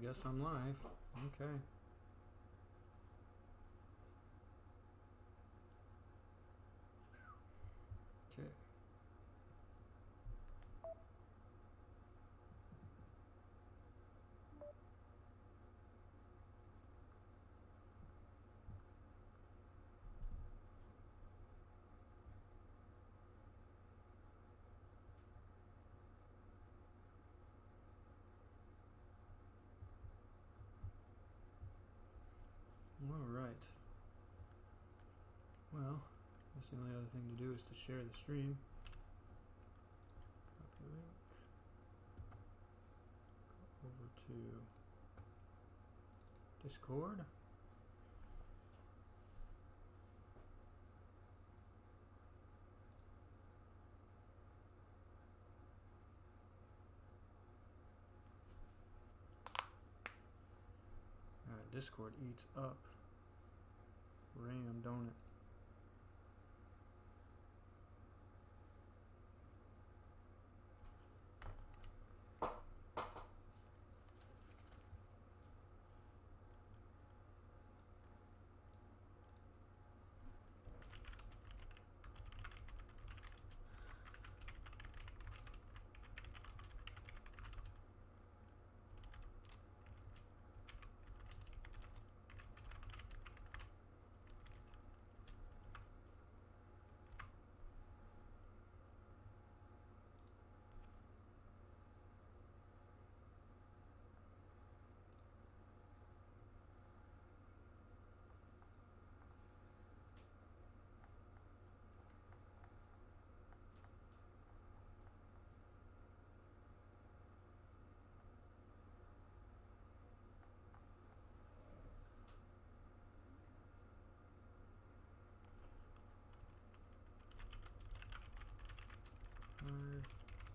guess I'm live. Okay. Okay. Alright. Well, I guess the only other thing to do is to share the stream. Copy link. Go over to Discord. Alright, Discord eats up RAM, don't it?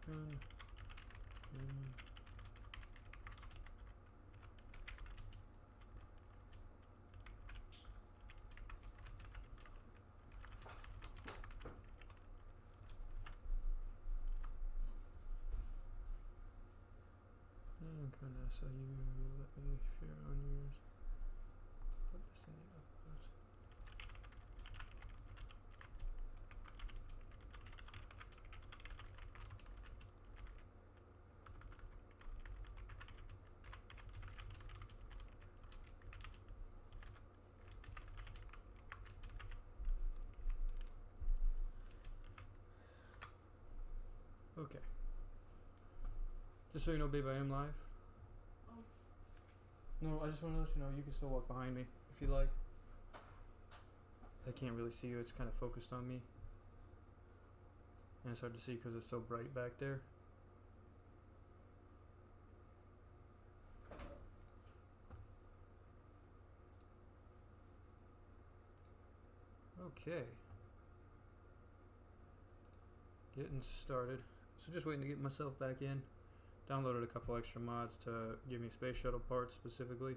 Done. Kind of, so you let me share on yours. Put this in the uploads. Okay. Just so you know, babe, I am live. Oh. No, I just want to let you know you can still walk behind me if you like. I can't really see you. It's kind of focused on me. And it's hard to see because it's so bright back there. Okay. Getting started. So just waiting to get myself back in. Downloaded a couple extra mods to give me space shuttle parts specifically.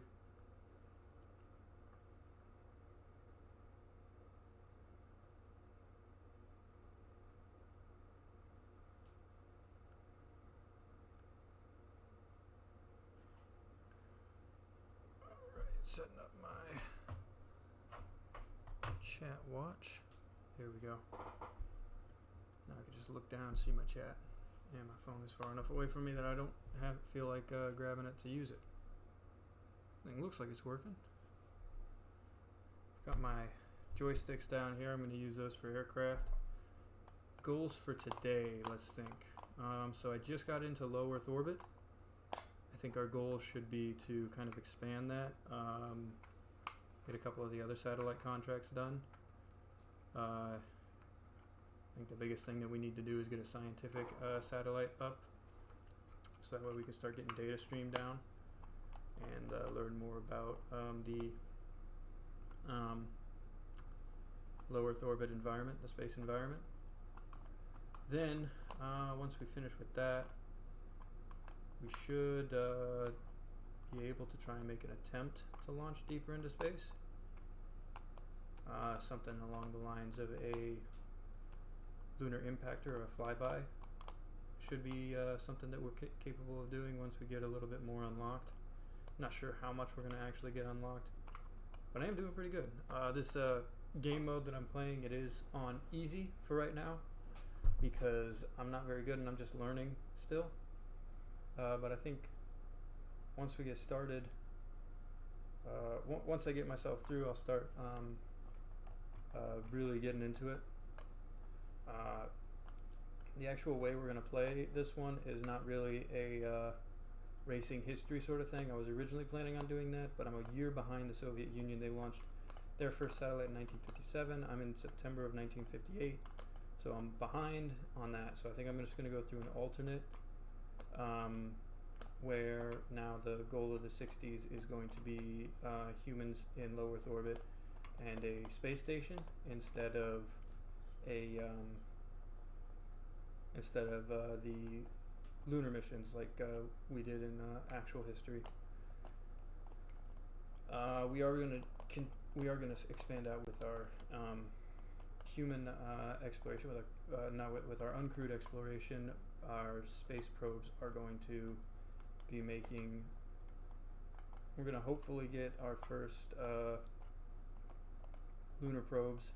Alright, setting up my chat watch. Here we go. Now I can just look down and see my chat. And my phone is far enough away from me that I don't feel like grabbing it to use it. Thing looks like it's working. Got my joysticks down here. I'm going to use those for aircraft. Goals for today, let's think. So I just got into low Earth orbit. I think our goal should be to kind of expand that. Get a couple of the other satellite contracts done. I think the biggest thing that we need to do is get a scientific satellite up, so that way we can start getting data streamed down and learn more about the low Earth orbit environment, the space environment. Then, once we finish with that, we should be able to try and make an attempt to launch deeper into space. Something along the lines of a lunar impactor or a flyby should be something that we're capable of doing once we get a little bit more unlocked. Not sure how much we're gonna actually get unlocked, but I am doing pretty good. This game mode that I'm playing, it is on easy for right now because I'm not very good and I'm just learning still. But I think once we get started, once I get myself through, I'll start really getting into it. The actual way we're going to play this one is not really a racing history sort of thing. I was originally planning on doing that, but I'm a year behind the Soviet Union. They launched their first satellite in 1957. I'm in September of 1958, so I'm behind on that. So I think I'm just going to go through an alternate where now the goal of the 60s is going to be humans in low Earth orbit and a space station instead of a the lunar missions like we did in actual history. We are going to expand out with our human exploration, with our uncrewed exploration. Our space probes are going to be making. We're going to hopefully get our first lunar probes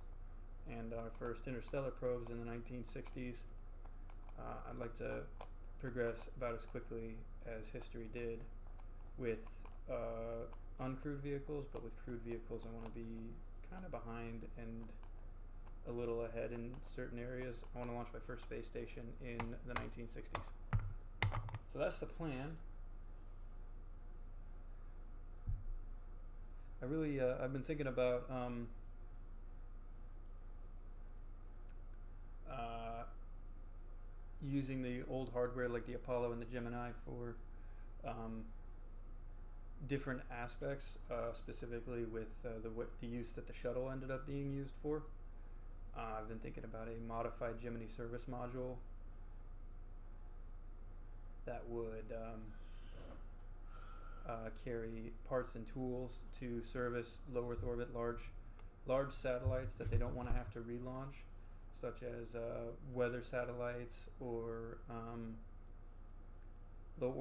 and our first interstellar probes in the 1960s. I'd like to progress about as quickly as history did with uncrewed vehicles, but with crewed vehicles I want to be kind of behind and a little ahead in certain areas. I want to launch my first space station in the 1960s. So that's the plan. I've been thinking about using the old hardware like the Apollo and the Gemini for different aspects, specifically with the use that the Shuttle ended up being used for. I've been thinking about a modified Gemini service module that would carry parts and tools to service low Earth orbit large satellites that they don't want to have to relaunch, such as weather satellites or low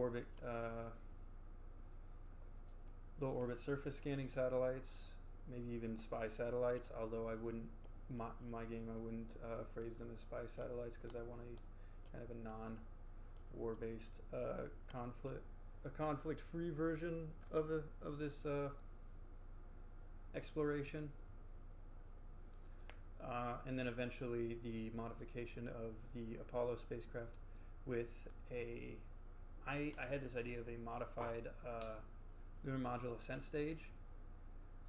orbit surface scanning satellites, maybe even spy satellites. Although I wouldn't, my game, I wouldn't phrase them as spy satellites because I want a kind of a non-war based conflict-free version of this exploration. And then eventually the modification of the Apollo spacecraft with I had this idea of a modified lunar module ascent stage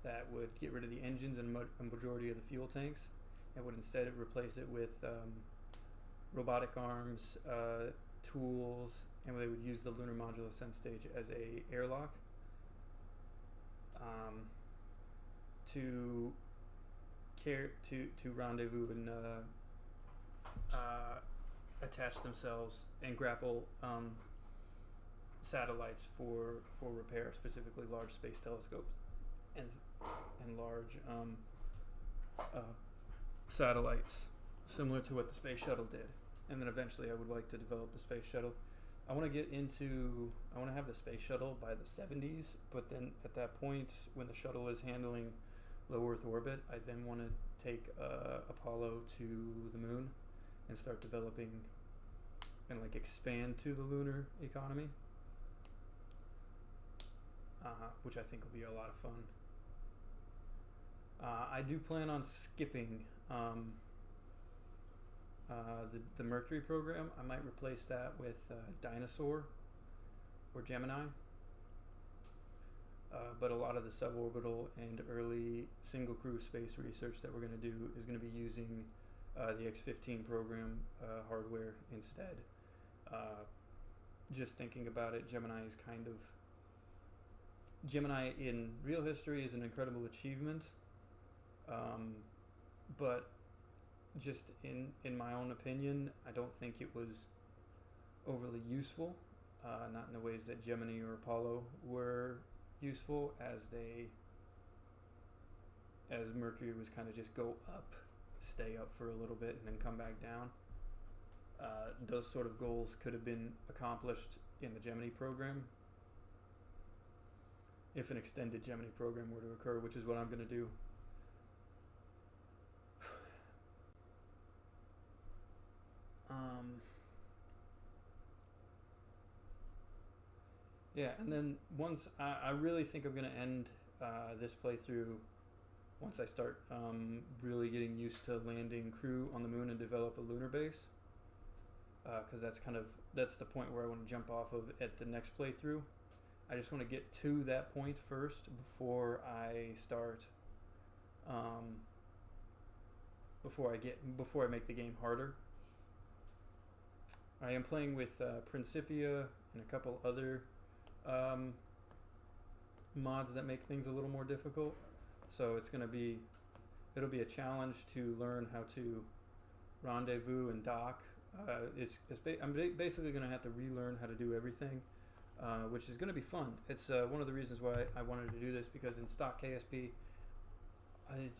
that would get rid of the engines and a majority of the fuel tanks and would instead replace it with robotic arms, tools, and they would use the lunar module ascent stage as a airlock to rendezvous and attach themselves and grapple satellites for repair, specifically large space telescopes and large satellites, similar to what the space shuttle did. And then eventually I would like to develop the space shuttle. I want to have the space shuttle by the 70s, but then at that point when the shuttle is handling low Earth orbit, I then want to take Apollo to the moon and start developing and expand to the lunar economy, which I think will be a lot of fun. I do plan on skipping the Mercury program. I might replace that with Dinosaur or Gemini. But a lot of the suborbital and early single crew space research that we're going to do is going to be using the X-15 program hardware instead. Just thinking about it, Gemini in real history is an incredible achievement, but just in my own opinion, I don't think it was overly useful, not in the ways that Gemini or Apollo were useful, as Mercury was kind of just go up, stay up for a little bit, and then come back down. Those sort of goals could have been accomplished in the Gemini program. if an extended Gemini program were to occur, which is what I'm going to do. Yeah, and then once I really think I'm going to end this playthrough once I start really getting used to landing crew on the moon and develop a lunar base, because that's the point where I want to jump off of at the next playthrough. I just want to get to that point first before I start before I make the game harder. I am playing with Principia and a couple other mods that make things a little more difficult. So it'll be a challenge to learn how to rendezvous and dock. I'm basically going to have to relearn how to do everything, which is going to be fun. It's one of the reasons why I wanted to do this, because in stock KSP,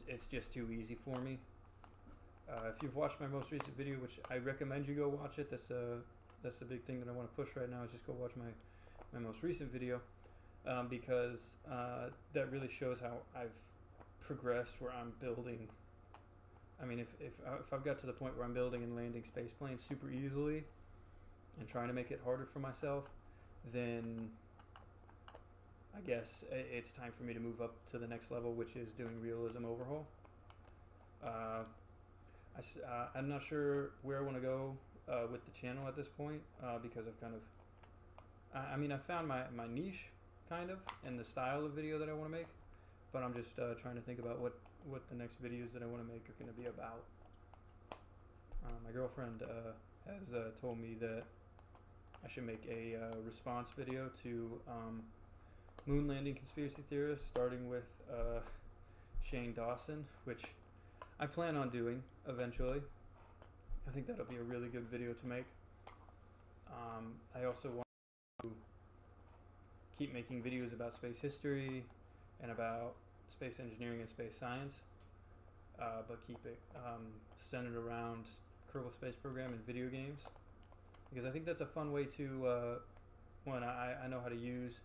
it's just too easy for me. If you've watched my most recent video, which I recommend you go watch it, that's the big thing that I want to push right now, is just go watch my most recent video, because that really shows how I've progressed, where I'm building. I mean, if I've got to the point where I'm building and landing space planes super easily and trying to make it harder for myself, then I guess it's time for me to move up to the next level, which is doing Realism Overhaul. I'm not sure where I want to go with the channel at this point, because I've kind of, I found my niche kind of in the style of video that I want to make, but I'm just trying to think about what the next videos that I want to make are going to be about. My girlfriend has told me that I should make a response video to moon landing conspiracy theorists, starting with Shane Dawson, which I plan on doing eventually. I think that'll be a really good video to make. I also want to keep making videos about space history and about space engineering and space science, but keep it centered around Kerbal Space Program and video games, because I think that's a fun way to, I know how to use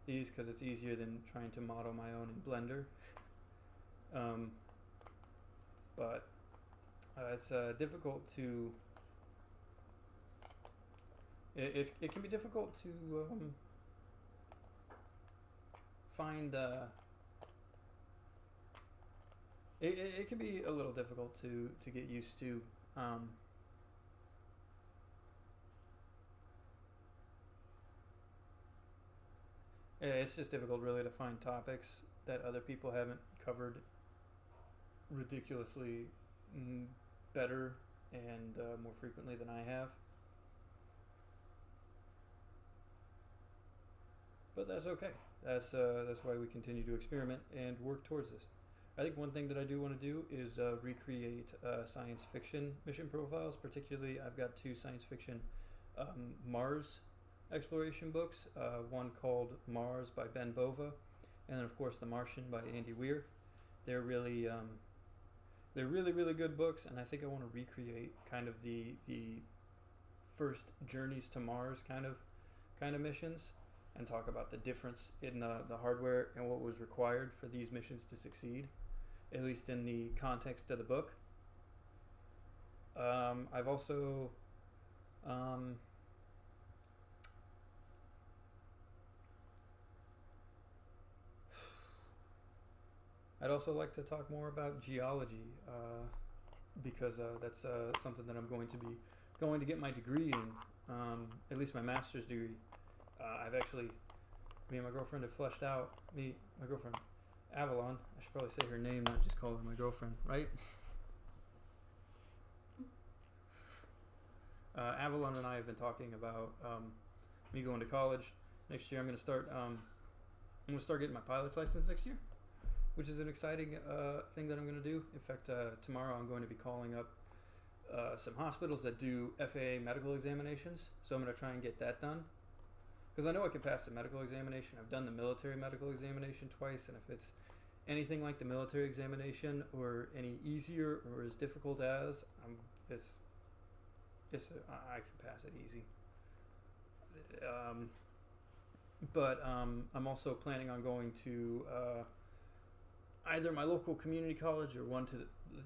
these, because it's easier than trying to model my own in Blender. But it's difficult to, it can be difficult to find, it can be a little difficult to get used to. It's just difficult really to find topics that other people haven't covered ridiculously better and more frequently than I have. But that's okay. That's why we continue to experiment and work towards this. I think one thing that I do want to do is recreate science fiction mission profiles. Particularly, I've got 2 science fiction Mars exploration books. One called Mars by Ben Bova, and then of course The Martian by Andy Weir. They're really really good books, and I think I want to recreate kind of the first journeys to Mars kind of missions, and talk about the difference in the hardware and what was required for these missions to succeed, at least in the context of the book. I've also I'd also like to talk more about geology, because that's something that I'm going to get my degree in, at least my master's degree. Me and my girlfriend have fleshed out, my girlfriend, Avalon, I should probably say her name, not just call her my girlfriend, right? Avalon and I have been talking about me going to college next year. I'm going to start getting my pilot's license next year, which is an exciting thing that I'm going to do. In fact, tomorrow I'm going to be calling up some hospitals that do FAA medical examinations, so I'm going to try and get that done. Because I know I can pass the medical examination. I've done the military medical examination twice, and if it's anything like the military examination, or any easier or as difficult as, I can pass it easy. but I'm also planning on going to either my local community college or one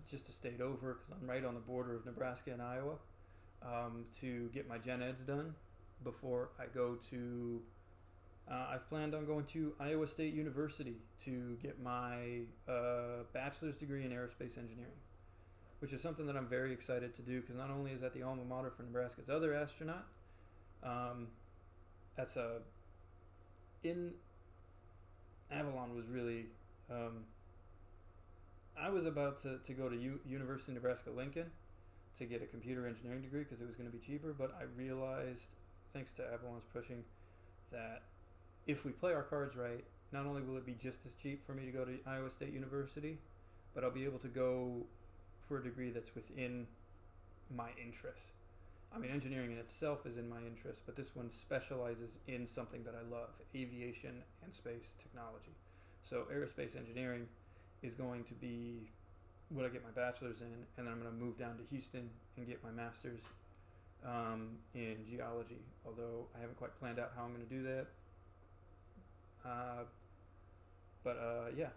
just a state over, because I'm right on the border of Nebraska and Iowa, to get my gen eds done before I go to. I've planned on going to Iowa State University to get my bachelor's degree in aerospace engineering, which is something that I'm very excited to do, because not only is that the alma mater for Nebraska's other astronaut, that's in Avalon was really. I was about to go to University of Nebraska-Lincoln to get a computer engineering degree because it was going to be cheaper, but I realized, thanks to Avalon's pushing, that if we play our cards right, not only will it be just as cheap for me to go to Iowa State University, but I'll be able to go for a degree that's within my interests. I mean, engineering in itself is in my interest, but this one specializes in something that I love, aviation and space technology. So aerospace engineering is going to be what I get my bachelor's in, and then I'm going to move down to Houston and get my master's in geology, although I haven't quite planned out how I'm going to do that. Yeah.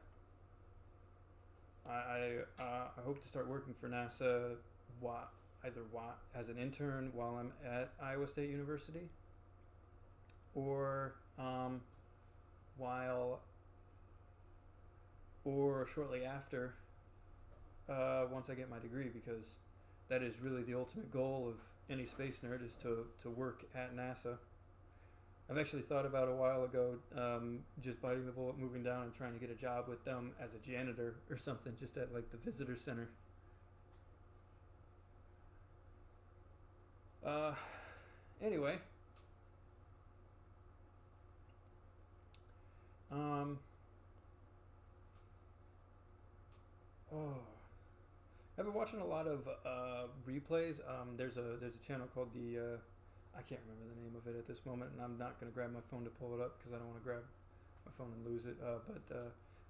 I hope to start working for NASA either as an intern while I'm at Iowa State University, or shortly after, once I get my degree, because that is really the ultimate goal of any space nerd, is to work at NASA. I've actually thought about a while ago just biting the bullet, moving down and trying to get a job with them as a janitor or something, just at like the visitor center. Anyway, I've been watching a lot of replays. There's a channel called the I can't remember the name of it at this moment, and I'm not going to grab my phone to pull it up because I don't want to grab my phone and lose it.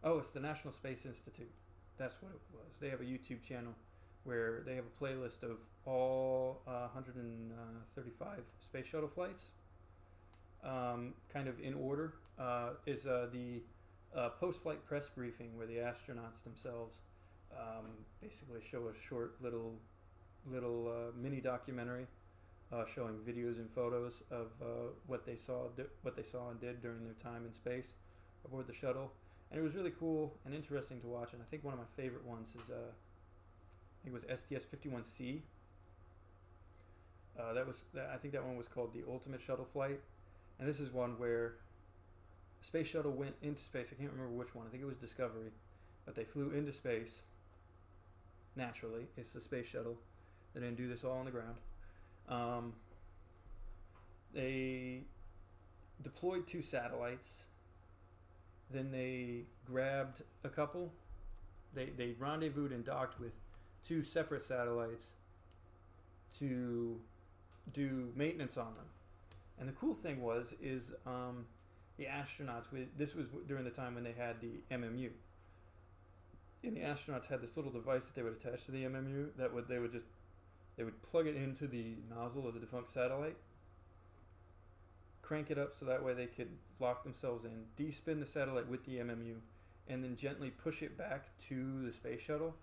It's the National Space Institute. That's what it was. They have a YouTube channel where they have a playlist of all 135 space shuttle flights, kind of in order. Is the post-flight press briefing where the astronauts themselves basically show a short little mini documentary showing videos and photos of what they saw and did during their time in space aboard the shuttle, and it was really cool and interesting to watch. And I think one of my favorite ones is I think it was STS-51C. I think that one was called the Ultimate Shuttle Flight, and this is one where the space shuttle went into space. I can't remember which one. I think it was Discovery, but they flew into space. Naturally, it's the space shuttle. They didn't do this all on the ground. They deployed 2 satellites. Then they grabbed a couple. They rendezvoused and docked with 2 separate satellites to do maintenance on them. And the cool thing is the astronauts. This was during the time when they had the MMU. And the astronauts had this little device that they would attach to the MMU they would plug it into the nozzle of the defunct satellite, crank it up so that way they could lock themselves in, de-spin the satellite with the MMU, and then gently push it back to the space shuttle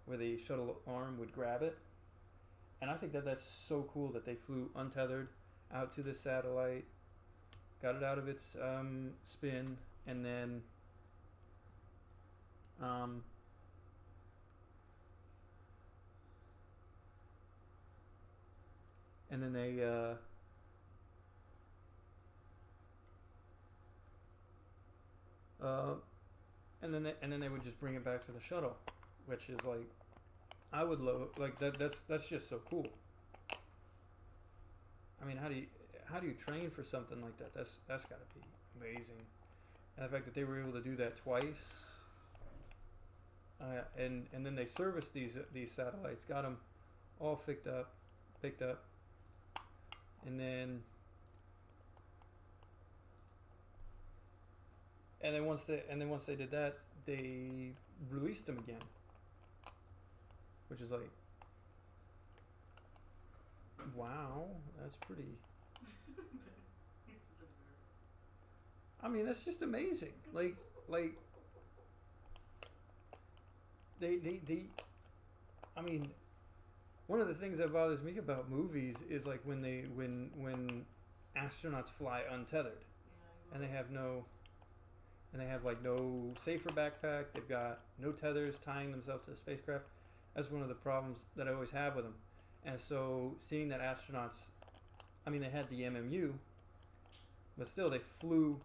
where the shuttle arm would grab it. And I think that's so cool that they flew untethered out to the satellite, got it out of its spin, and then they would just bring it back to the shuttle, which is like, I would like that. That's just so cool. I mean, how do you train for something like that? That's got to be amazing. And the fact that they were able to do that twice, and then they serviced these satellites, got them all picked up, and then once they did that, they released them again, which is like, wow, that's pretty. I mean, that's just amazing. Like they I mean, one of the things that bothers me about movies is like when astronauts fly untethered, and they have like no safer backpack. They've got no tethers tying themselves to the spacecraft. That's one of the problems that I always have with them. And so seeing that astronauts, I mean, they had the MMU, but still they flew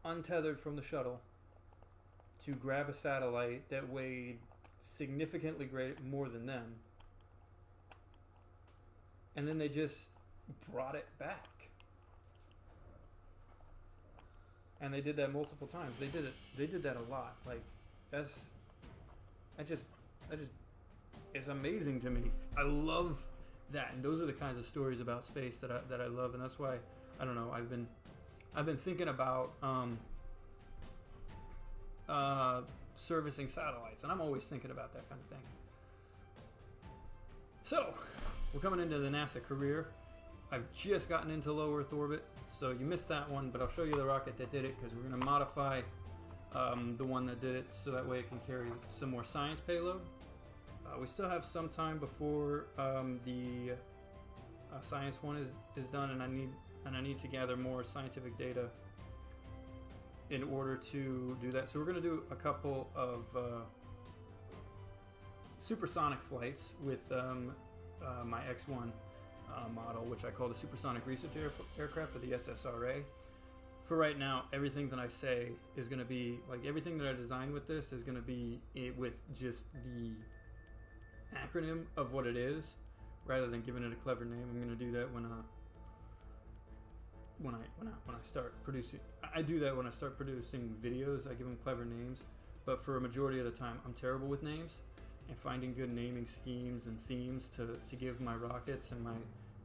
untethered from the shuttle to grab a satellite that weighed significantly more than them, and then they just brought it back. And they did that multiple times. They did that a lot. Like, that just is amazing to me. I love that, and those are the kinds of stories about space that I love, and that's why, I don't know, I've been thinking about servicing satellites, and I'm always thinking about that kind of thing. So we're coming into the NASA career. I've just gotten into low Earth orbit, so you missed that one, but I'll show you the rocket that did it, because we're going to modify the one that did it so that way it can carry some more science payload. We still have some time before the science one is done, and I need to gather more scientific data in order to do that. So we're going to do a couple of supersonic flights with my X1 model, which I call the Supersonic Research Aircraft, or the SSRA. For right now, everything that I say is going to be, like, everything that I designed with this is going to be with just the acronym of what it is, rather than giving it a clever name. I'm going to do that when I start producing. I do that when I start producing videos. I give them clever names, but for a majority of the time, I'm terrible with names and finding good naming schemes and themes to give my rockets and my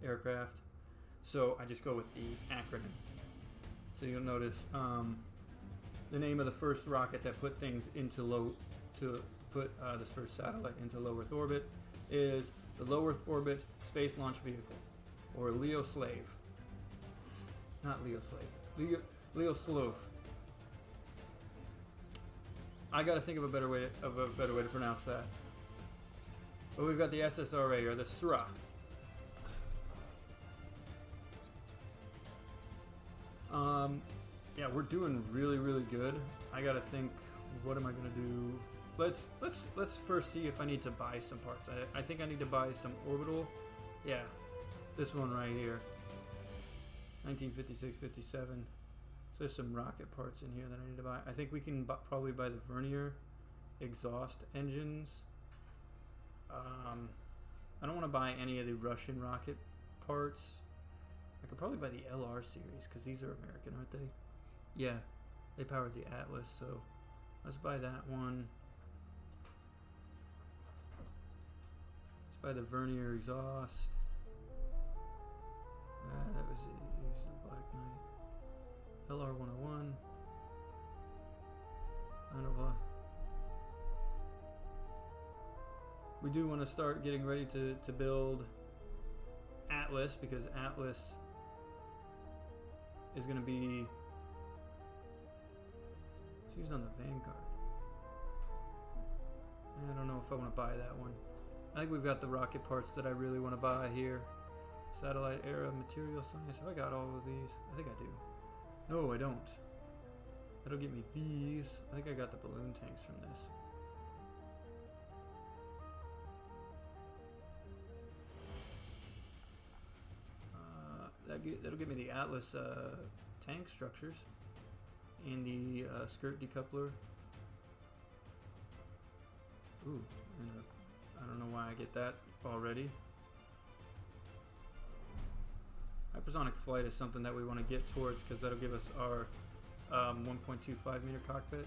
aircraft. So I just go with the acronym. So you'll notice the name of the first rocket that put things into this first satellite into low Earth orbit is the Low Earth Orbit Space Launch Vehicle, or Leo Slave. Not Leo Slave. Leo Slove. I got to think of a better way to pronounce that. But we've got the SSRA, or the SRA. Yeah, we're doing really, really good. I got to think, what am I going to do? Let's first see if I need to buy some parts. I think I need to buy some orbital. Yeah, this one right here. 1956-57. So there's some rocket parts in here that I need to buy. I think we can probably buy the vernier exhaust engines. I don't want to buy any of the Russian rocket parts. I could probably buy the LR series, because these are American, aren't they? Yeah, they powered the Atlas, so let's buy that one. Let's buy the vernier exhaust. That was used in Black Knight. LR 101. Nova. We do want to start getting ready to build Atlas, because Atlas is going to be used on the Vanguard. I don't know if I want to buy that one. I think we've got the rocket parts that I really want to buy here. Satellite era, material science. Have I got all of these? I think I do. No, I don't. That'll get me these. I think I got the balloon tanks from this. That'll give me the Atlas tank structures and the skirt decoupler. Ooh, and I don't know why I get that already. Hypersonic flight is something that we want to get towards, because that'll give us our 1.25 meter cockpit.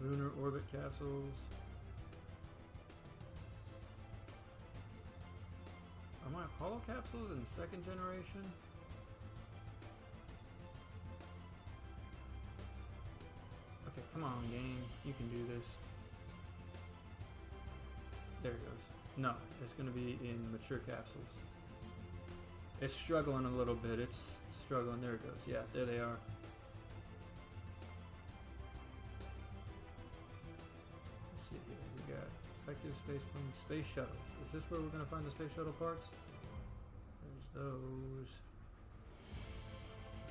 Lunar orbit capsules. Are my Apollo capsules in the second generation? Okay, come on, game. You can do this. There it goes. No, it's going to be in mature capsules. It's struggling a little bit. It's struggling. There it goes. Yeah, there they are. Let's see here. We got effective space planes, space shuttles. Is this where we're going to find the space shuttle parts? There's those.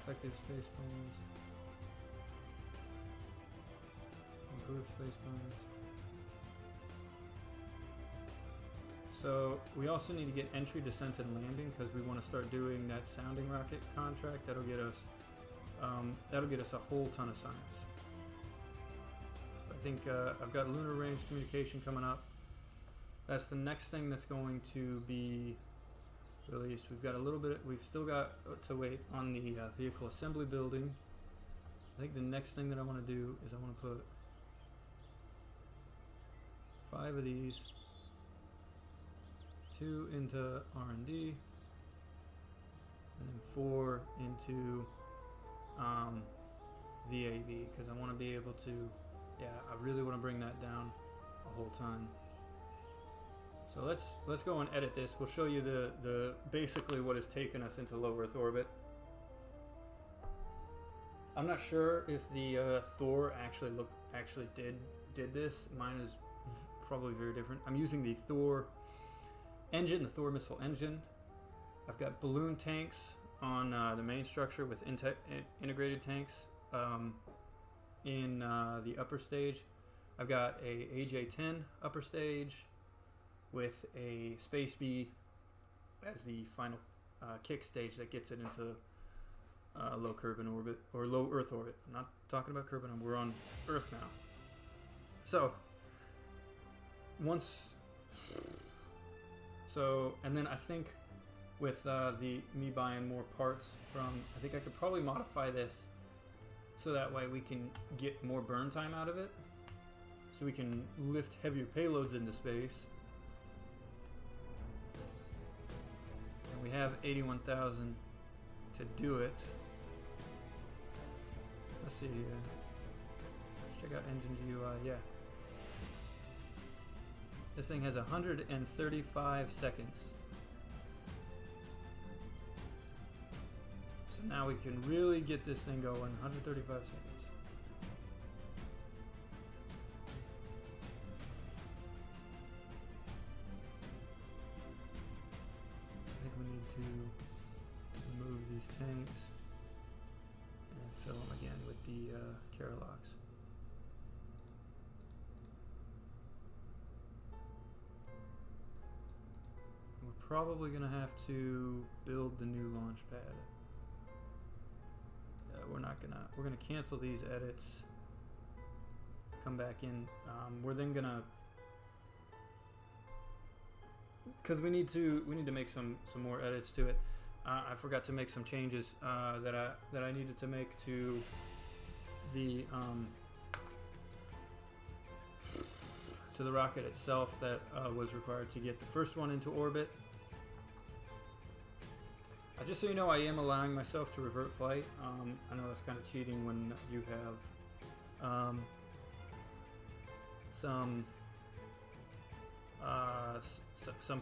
Effective space planes. Improved space planes. So we also need to get entry, descent, and landing because we want to start doing that sounding rocket contract. That'll get us a whole ton of science. I think I've got lunar range communication coming up. That's the next thing that's going to be released. We've got a little bit. We've still got to wait on the vehicle assembly building. I think the next thing that I want to do is I want to put 5 of these. 2 into R&D, and then 4 into VAV because I want to be able to, I really want to bring that down a whole ton. So let's go and edit this. We'll show you the basically what has taken us into low Earth orbit. I'm not sure if the Thor actually did this. Mine is probably very different. I'm using the Thor engine, the Thor missile engine. I've got balloon tanks on the main structure with integrated tanks in the upper stage. I've got a AJ-10 upper stage with a Space Bee as the final kick stage that gets it into low Kerbin orbit or low Earth orbit. I'm not talking about Kerbin. We're on Earth now. So and then I think with me buying more parts from, I think I could probably modify this so that way we can get more burn time out of it, so we can lift heavier payloads into space. And we have 81,000 to do it. Let's see here. Check out engine GUI. Yeah. This thing has 135 seconds. So now we can really get this thing going. 135 seconds. I think we need to remove these tanks and fill them again with the Carolocks. We're probably going to have to build the new launch pad. We're going to cancel these edits, come back in. We're then going to, because we need to make some more edits to it. I forgot to make some changes that I needed to make to the rocket itself that was required to get the first one into orbit. Just so you know, I am allowing myself to revert flight. I know that's kind of cheating when you have some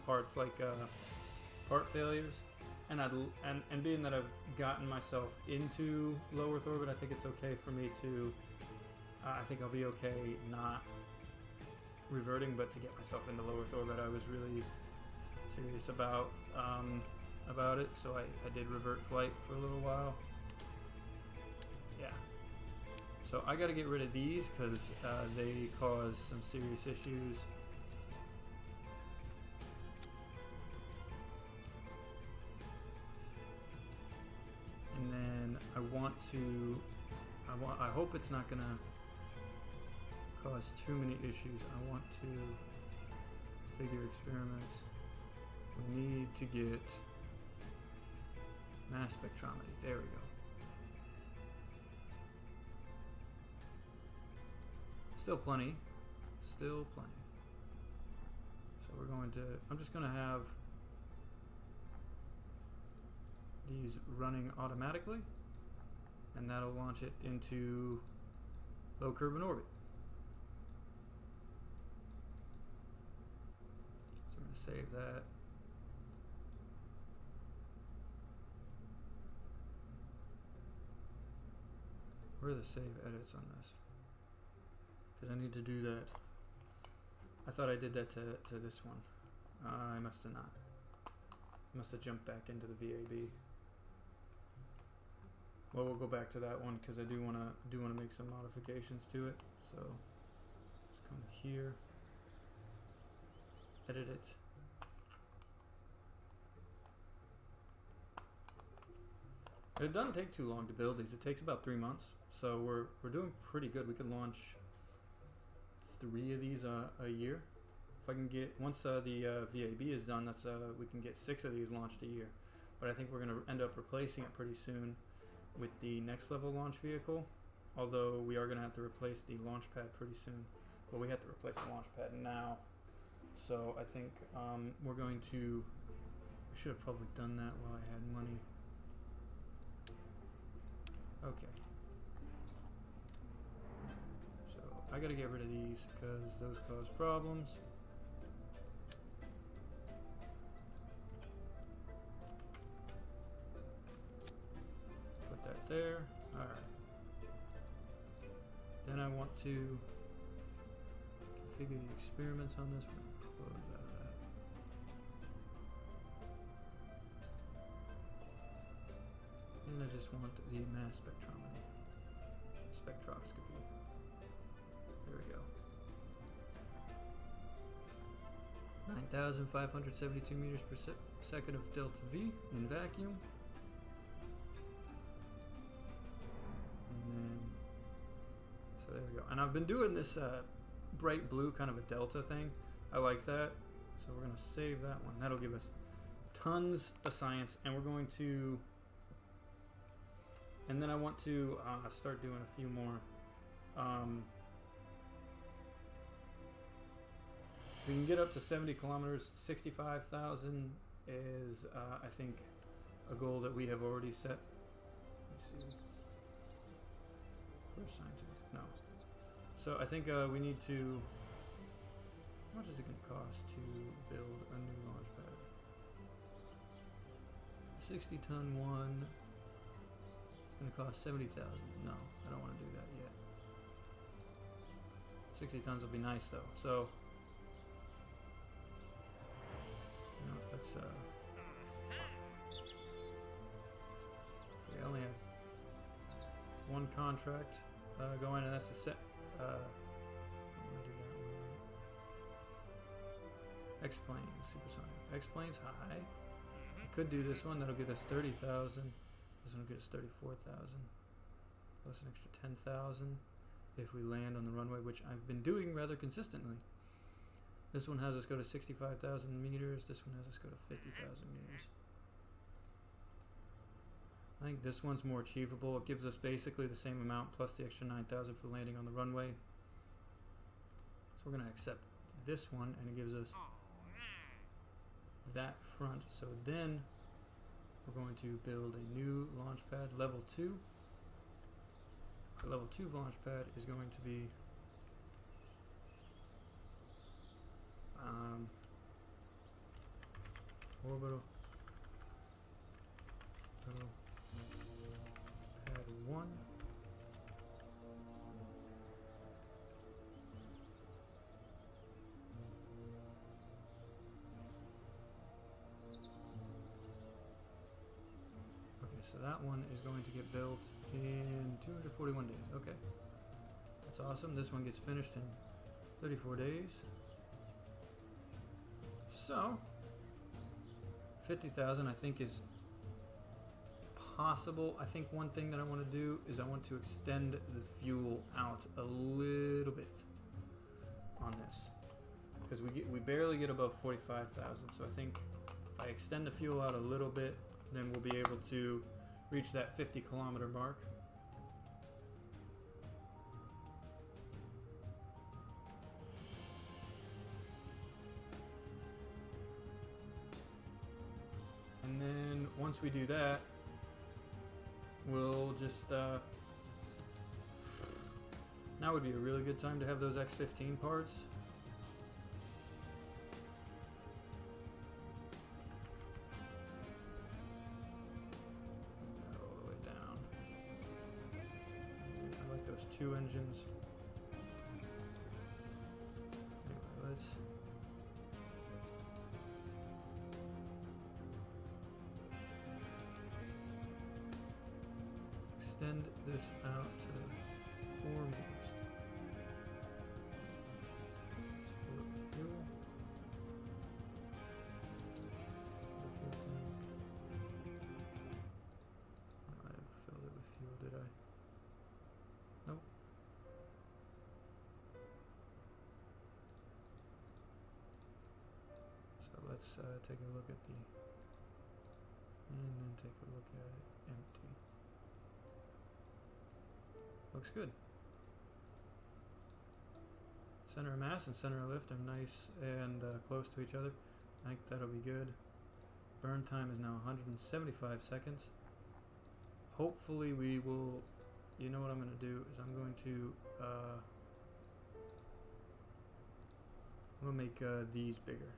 parts like part failures, and being that I've gotten myself into low Earth orbit, I think it's okay for me to. I think I'll be okay not reverting, but to get myself into low Earth orbit, I was really serious about it, so I did revert flight for a little while. Yeah. So I got to get rid of these because they cause some serious issues. And then I hope it's not gonna cause too many issues. I want to figure experiments. We need to get mass spectrometry. There we go. Still plenty. Still plenty. So we're going to, I'm just going to have these running automatically, and that'll launch it into low Kerbin orbit. So I'm going to save that. Where are the save edits on this? Did I need to do that? I thought I did that to this one. I must have not. Must have jumped back into the VAB. Well, we'll go back to that one because I do wanna make some modifications to it. So let's come here, edit it. It doesn't take too long to build these. It takes about 3 months, so we're doing pretty good. We could launch 3 of these a year. If I can get once the VAB is done, that's we can get 6 of these launched a year. But I think we're gonna end up replacing it pretty soon with the next level launch vehicle. Although we are gonna have to replace the launch pad pretty soon. Well, we have to replace the launch pad now. So I think we're going to. I should have probably done that while I had money. Okay. So I gotta get rid of these because those cause problems. Put that there. Alright. Then I want to configure the experiments on this. We're gonna close out of that. And I just want the mass spectroscopy. There we go. 9,572 meters per second of delta V in vacuum. And then, so there we go. And I've been doing this bright blue kind of a delta thing. I like that. So we're going to save that one. That'll give us tons of science. And we're going to... And then I want to start doing a few more. We can get up to 70 kilometers. 65,000 is, I think, a goal that we have already set. Let's see. Where's scientists? No. So I think we need to. How much is it going to cost to build a new launch pad? 60-ton one. It's going to cost 70,000. No, I don't want to do that yet. 60 tons will be nice though. So, you know, let's. So we only have one contract going, and that's the set. I'm gonna do that one. X-plane, supersonic. X-plane's high. I could do this one. That'll get us 30,000. This one will get us 34,000. Plus an extra 10,000 if we land on the runway, which I've been doing rather consistently. This one has us go to 65,000 meters. This one has us go to 50,000 meters. I think this one's more achievable. It gives us basically the same amount plus the extra 9,000 for landing on the runway. So we're going to accept this one, and it gives us that front. So then we're going to build a new launch pad, level 2. The level 2 launch pad is going to be orbital pad 1. So that one is going to get built in 241 days. Okay. That's awesome. This one gets finished in 34 days. So, 50,000 I think is possible. I think one thing that I want to do is I want to extend the fuel out a little bit on this. Because we barely get above 45,000. So I think if I extend the fuel out a little bit, then we'll be able to reach that 50-kilometer mark. And then once we do that, we'll just now would be a really good time to have those X-15 parts. 2 engines. Anyway, let's extend this out to 4 meters. Fill it with fuel. Fuel tank. No, I never filled it with fuel, did I? Nope. So let's take a look at the, and then take a look at it empty. Looks good. Center of mass and center of lift are nice and close to each other. I think that'll be good. Burn time is now 175 seconds. Hopefully we will, you know what I'm going to do is I'm going to make these bigger.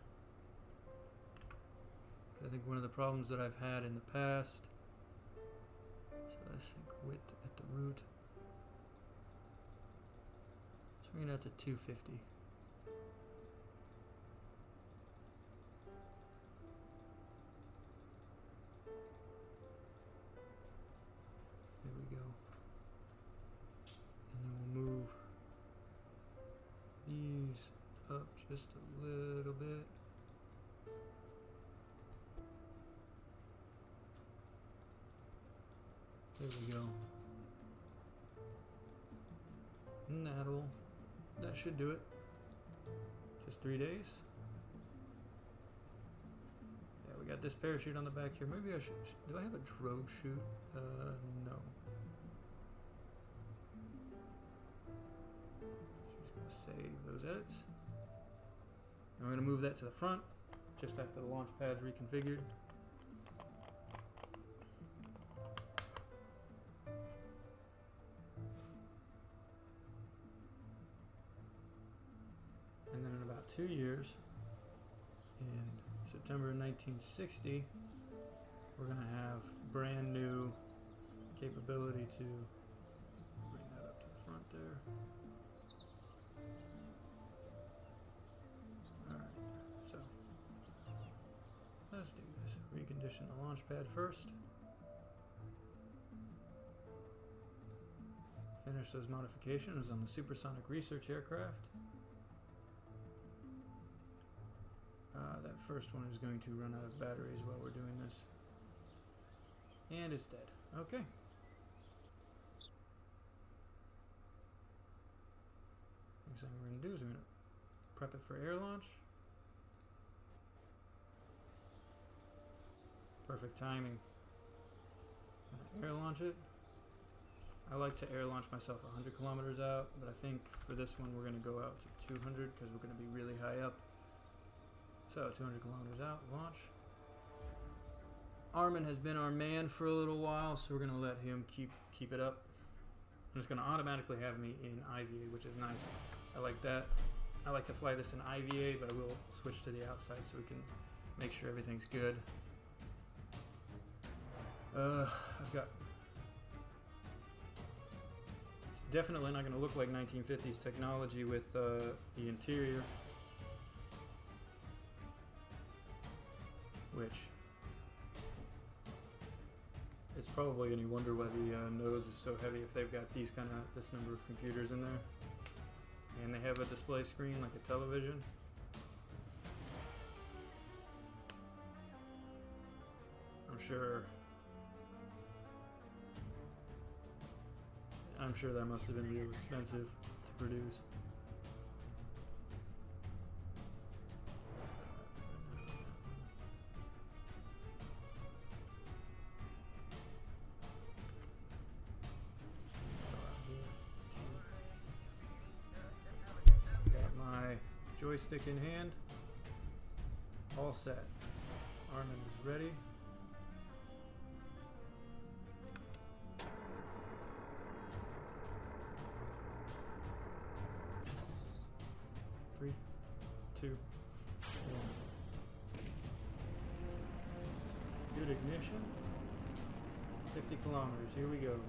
'Cause I think one of the problems that I've had in the past, so let's think width at the root. Let's bring it out to 250. There we go. And then we'll move these up just a little bit. There we go. And that should do it. Just 3 days. Yeah, we got this parachute on the back here. Maybe I should, do I have a drogue chute? No. Just gonna save those edits. And we're gonna move that to the front, just after the launch pad's reconfigured. And then in about 2 years, in September 1960, we're going to have brand new capability to bring that up to the front there. Alright, so let's do this. Recondition the launch pad first. Finish those modifications on the supersonic research aircraft. That first one is going to run out of batteries while we're doing this. And it's dead. Okay. Next thing we're going to do is we're going to prep it for air launch. Perfect timing. I'm going to air launch it. I like to air launch myself 100 kilometers out, but I think for this one we're going to go out to 200 because we're going to be really high up. So 200 kilometers out, launch. Armin has been our man for a little while, so we're going to let him keep it up. And it's going to automatically have me in IVA, which is nice. I like that. I like to fly this in IVA, but I will switch to the outside so we can make sure everything's good. I've got... It's definitely not going to look like 1950s technology with the interior. Which it's probably going to wonder why the nose is so heavy if they've got this number of computers in there, and they have a display screen like a television. I'm sure that must have been real expensive to produce. Joystick in hand, all set. Armin is ready. Three, two, one. Good ignition. 50 kilometers. Here we go.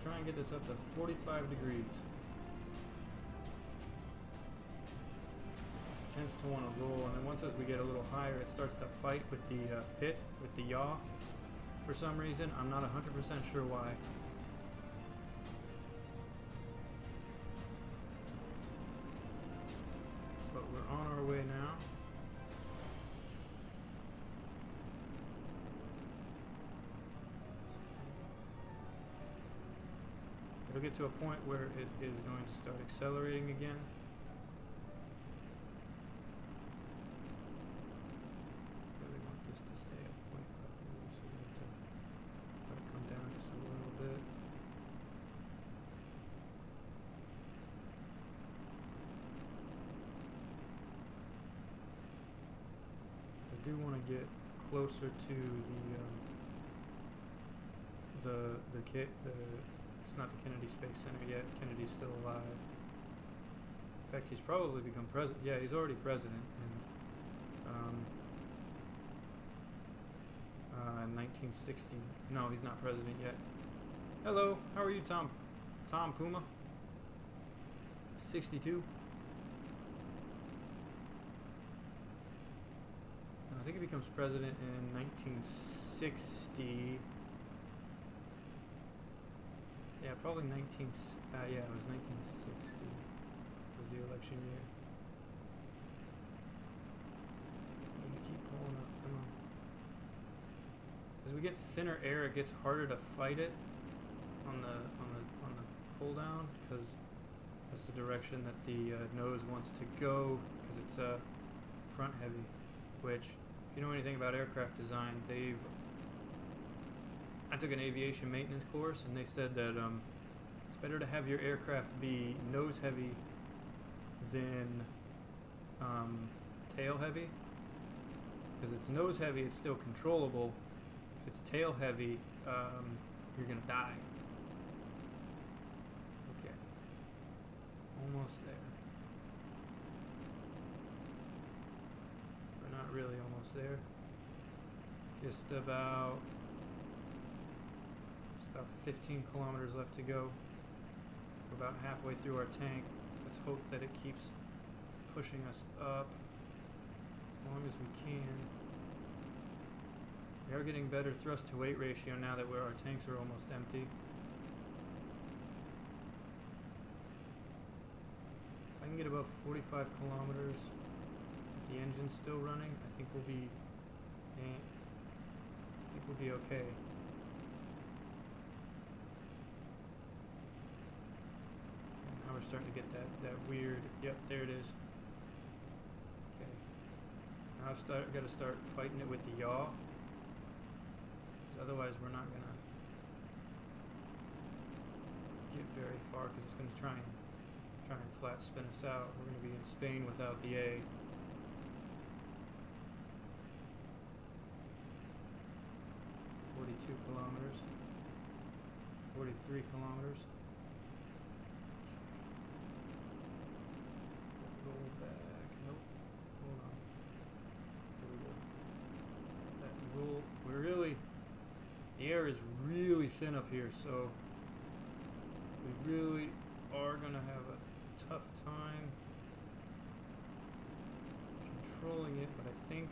try and get this up to 45 degrees. It tends to want to roll, and then once as we get a little higher, it starts to fight with the pit, with the yaw. For some reason, I'm not 100% sure why. But we're on our way now. It'll get to a point where it is going to start accelerating again. Really want this to stay at 45 degrees, so we have to let it come down just a little bit. I do want to get closer to it's not the Kennedy Space Center yet. Kennedy's still alive. In fact, he's probably become president. Yeah, he's already president. And in 1960. No, he's not president yet. Hello, how are you, Tom? Tom Puma? 62. I think he becomes president in 1960. Yeah, probably yeah, it was 1960 was the election year. I need to keep pulling up, come on. As we get thinner air, it gets harder to fight it on the pull down, because that's the direction that the nose wants to go, because it's front heavy, which, if you know anything about aircraft design, I took an aviation maintenance course, and they said that it's better to have your aircraft be nose heavy than tail heavy. Because it's nose heavy, it's still controllable. If it's tail heavy, you're gonna die. Okay, almost there. We're not really almost there. Just about 15 kilometers left to go. We're about halfway through our tank. Let's hope that it keeps pushing us up as long as we can. We are getting better thrust to weight ratio now that our tanks are almost empty. If I can get above 45 kilometers, the engine's still running, I think we'll be okay. We're starting to get that weird, yep, there it is. Okay. Now I've got to start fighting it with the yaw, because otherwise we're not going to get very far, because it's going to try and flat spin us out. We're going to be in Spain without the A. 42 kilometers. 43 kilometers. Roll back. Nope. Hold on. Here we go. That roll. The air is really thin up here, so we really are going to have a tough time controlling it, but I think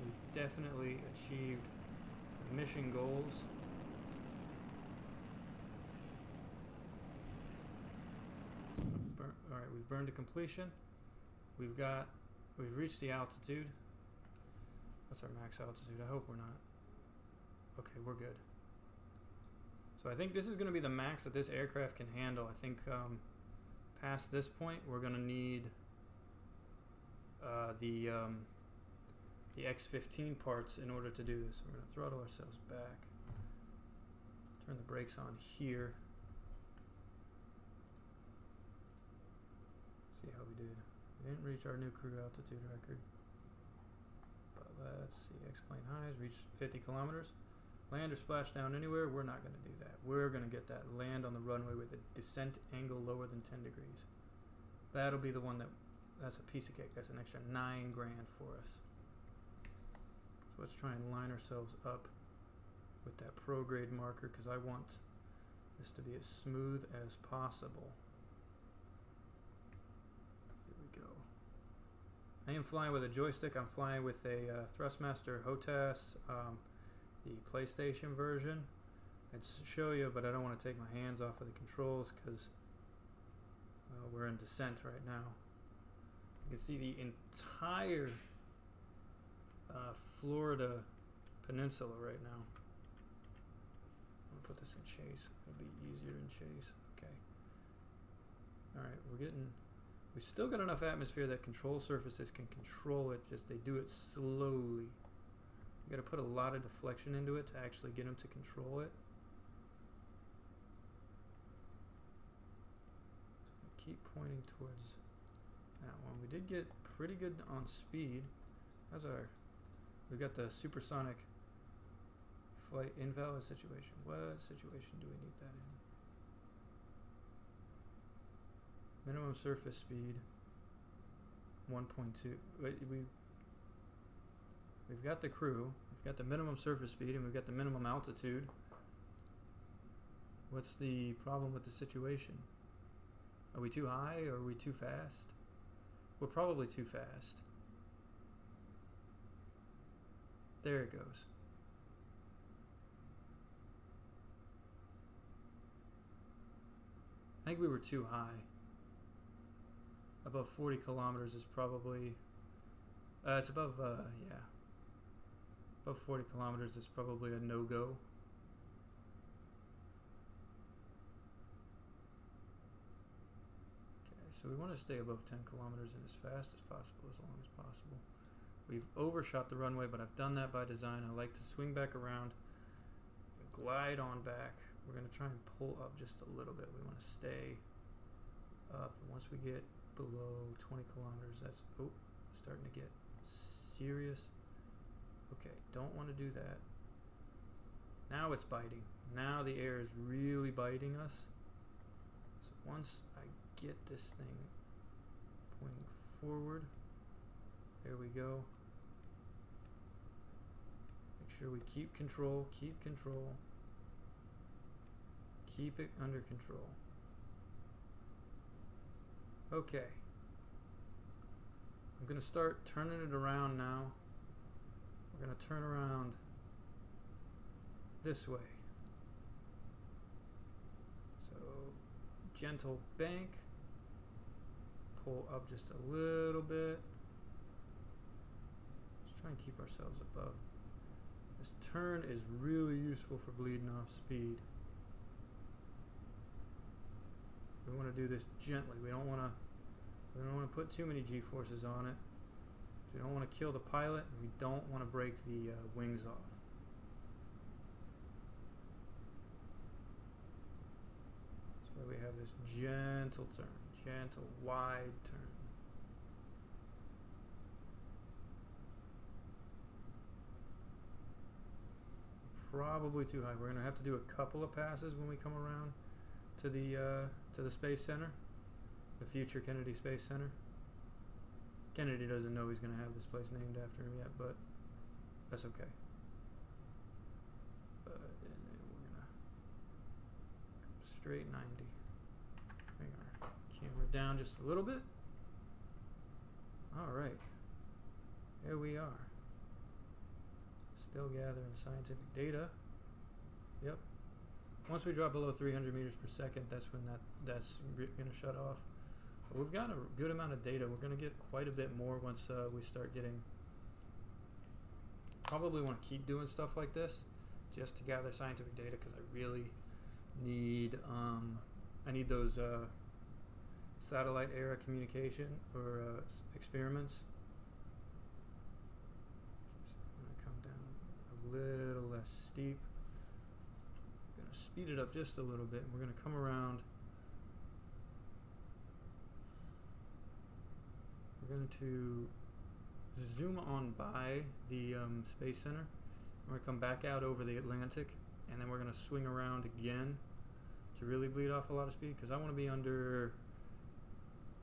we've definitely achieved the mission goals. Alright, we've burned to completion. We've reached the altitude. What's our max altitude? I hope we're not. Okay, we're good. So I think this is going to be the max that this aircraft can handle. I think past this point, we're going to need the X-15 parts in order to do this. We're going to throttle ourselves back. Turn the brakes on here. See how we did. We didn't reach our new crew altitude record. But let's see. X-plane highs, reached 50 kilometers. Land or splash down anywhere, we're not going to do that. We're going to get that land on the runway with a descent angle lower than 10 degrees. That'll be the one that's a piece of cake. That's an extra $9 grand for us. So let's try and line ourselves up with that prograde marker, because I want this to be as smooth as possible. Here we go. I am flying with a joystick. I'm flying with a Thrustmaster HOTAS, the PlayStation version. I'd show you, but I don't want to take my hands off of the controls because we're in descent right now. You can see the entire Florida peninsula right now. I'm gonna put this in chase. It'll be easier in chase. Okay. All right, we still got enough atmosphere that control surfaces can control it. Just they do it slowly. You got to put a lot of deflection into it to actually get them to control it. So keep pointing towards that one. We did get pretty good on speed. We got the supersonic flight invalid situation. What situation do we need that in? Minimum surface speed 1.2. We've got the crew, we've got the minimum surface speed, and we've got the minimum altitude. What's the problem with the situation? Are we too high or are we too fast? We're probably too fast. There it goes. I think we were too high. Above 40 kilometers is probably, it's above, yeah. Above 40 kilometers is probably a no-go. Okay, so we want to stay above 10 kilometers and as fast as possible, as long as possible. We've overshot the runway, but I've done that by design. I like to swing back around and glide on back. We're going to try and pull up just a little bit. We want to stay up. And once we get below 20 kilometers, that's starting to get serious. Okay, don't want to do that. Now it's biting. Now the air is really biting us. So once I get this thing pointing forward, there we go. Make sure we keep control, keep control. Keep it under control. Okay. I'm going to start turning it around now. We're going to turn around this way. So, gentle bank. Pull up just a little bit. Let's try and keep ourselves above. This turn is really useful for bleeding off speed. We want to do this gently. We don't want to put too many G-forces on it. We don't want to kill the pilot, and we don't want to break the wings off. That's why we have this gentle turn, gentle wide turn. Probably too high. We're going to have to do a couple of passes when we come around to the Space Center, the future Kennedy Space Center. Kennedy doesn't know he's going to have this place named after him yet, but that's okay. But then we're going to go straight 90. Bring our camera down just a little bit. All right, here we are. Still gathering scientific data. Yep. Once we drop below 300 meters per second, that's when that's going to shut off. But we've got a good amount of data. We're going to get quite a bit more once we start getting. Probably want to keep doing stuff like this just to gather scientific data because I really need I need those satellite era communication or experiments. So I'm going to come down a little less steep. I'm going to speed it up just a little bit. And we're going to come around. We're going to zoom on by the Space Center. We're going to come back out over the Atlantic, and then we're going to swing around again to really bleed off a lot of speed because I want to be under.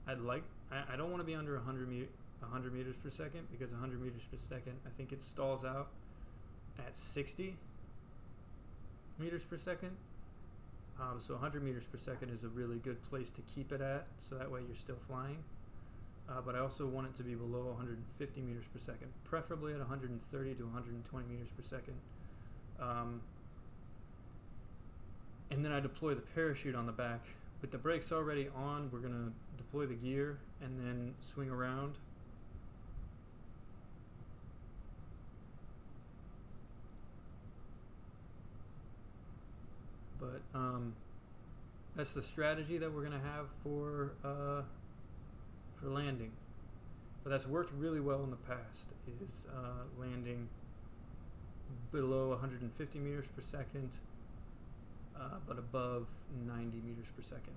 I don't want to be under 100 meters per second because 100 meters per second I think it stalls out at 60 meters per second. So 100 meters per second is a really good place to keep it at, so that way you're still flying. But I also want it to be below 150 meters per second, preferably at 130 to 120 meters per second. And then I deploy the parachute on the back. With the brakes already on, we're going to deploy the gear and then swing around. But that's the strategy that we're going to have for landing. But that's worked really well in the past, is landing below 150 meters per second, but above 90 meters per second.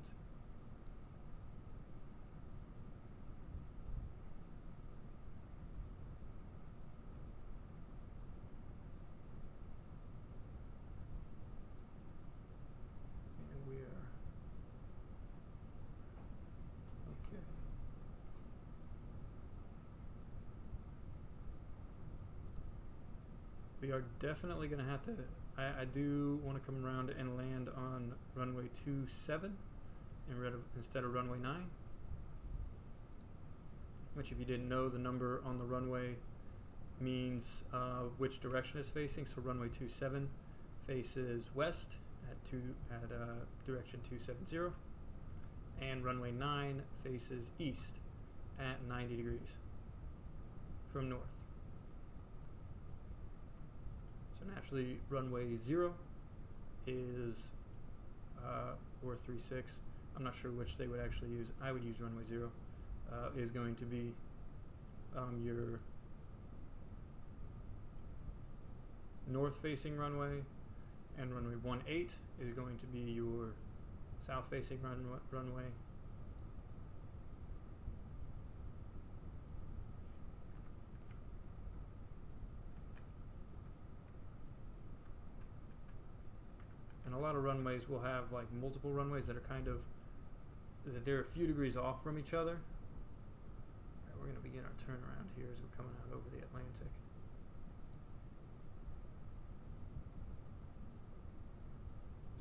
And we are okay. We are definitely going to have to, I do want to come around and land on runway 27 instead of runway 9. Which, if you didn't know, the number on the runway means which direction it's facing. So runway 27 faces west at direction 270, and runway 9 faces east at 90 degrees from north. So naturally, runway 0 is, or 36, I'm not sure which they would actually use. I would use runway 0, is going to be your north-facing runway, and runway 18 is going to be your south-facing runway. And a lot of runways will have like multiple runways that are they're a few degrees off from each other. All right, we're going to begin our turnaround here as we're coming out over the Atlantic.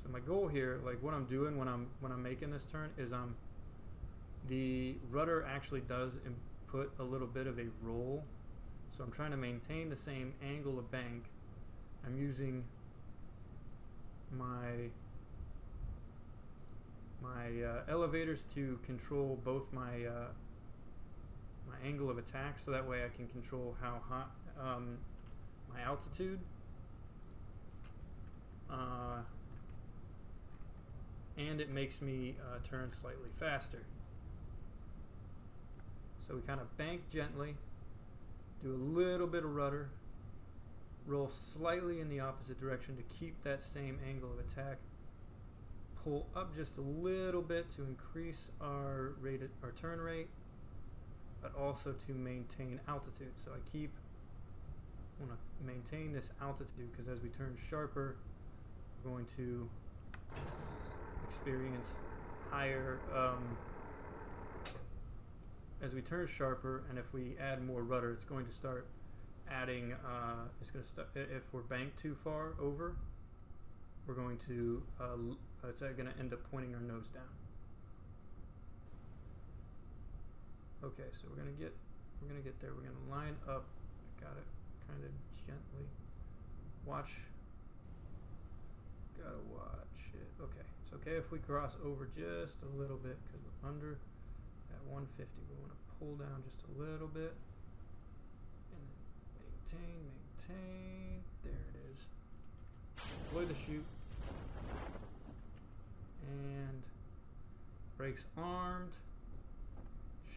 So my goal here, like what I'm doing when I'm making this turn, is the rudder actually does input a little bit of a roll. So I'm trying to maintain the same angle of bank. I'm using my elevators to control both my my angle of attack, so that way I can control how hot my altitude, and it makes me turn slightly faster. So we kind of bank gently, do a little bit of rudder, roll slightly in the opposite direction to keep that same angle of attack, pull up just a little bit to increase our turn rate, but also to maintain altitude. So I want to maintain this altitude, because as we turn sharper, we're going to experience higher, as we turn sharper, and if we add more rudder, it's going to start adding, if we're banked too far over, we're going to, it's going to end up pointing our nose down. Okay, so we're going to get there. We're going to line up. I got it kind of gently. Gotta watch it. Okay, it's okay if we cross over just a little bit, because we're under at 150. We want to pull down just a little bit. Maintain, there it is. Deploy the chute, and brakes armed,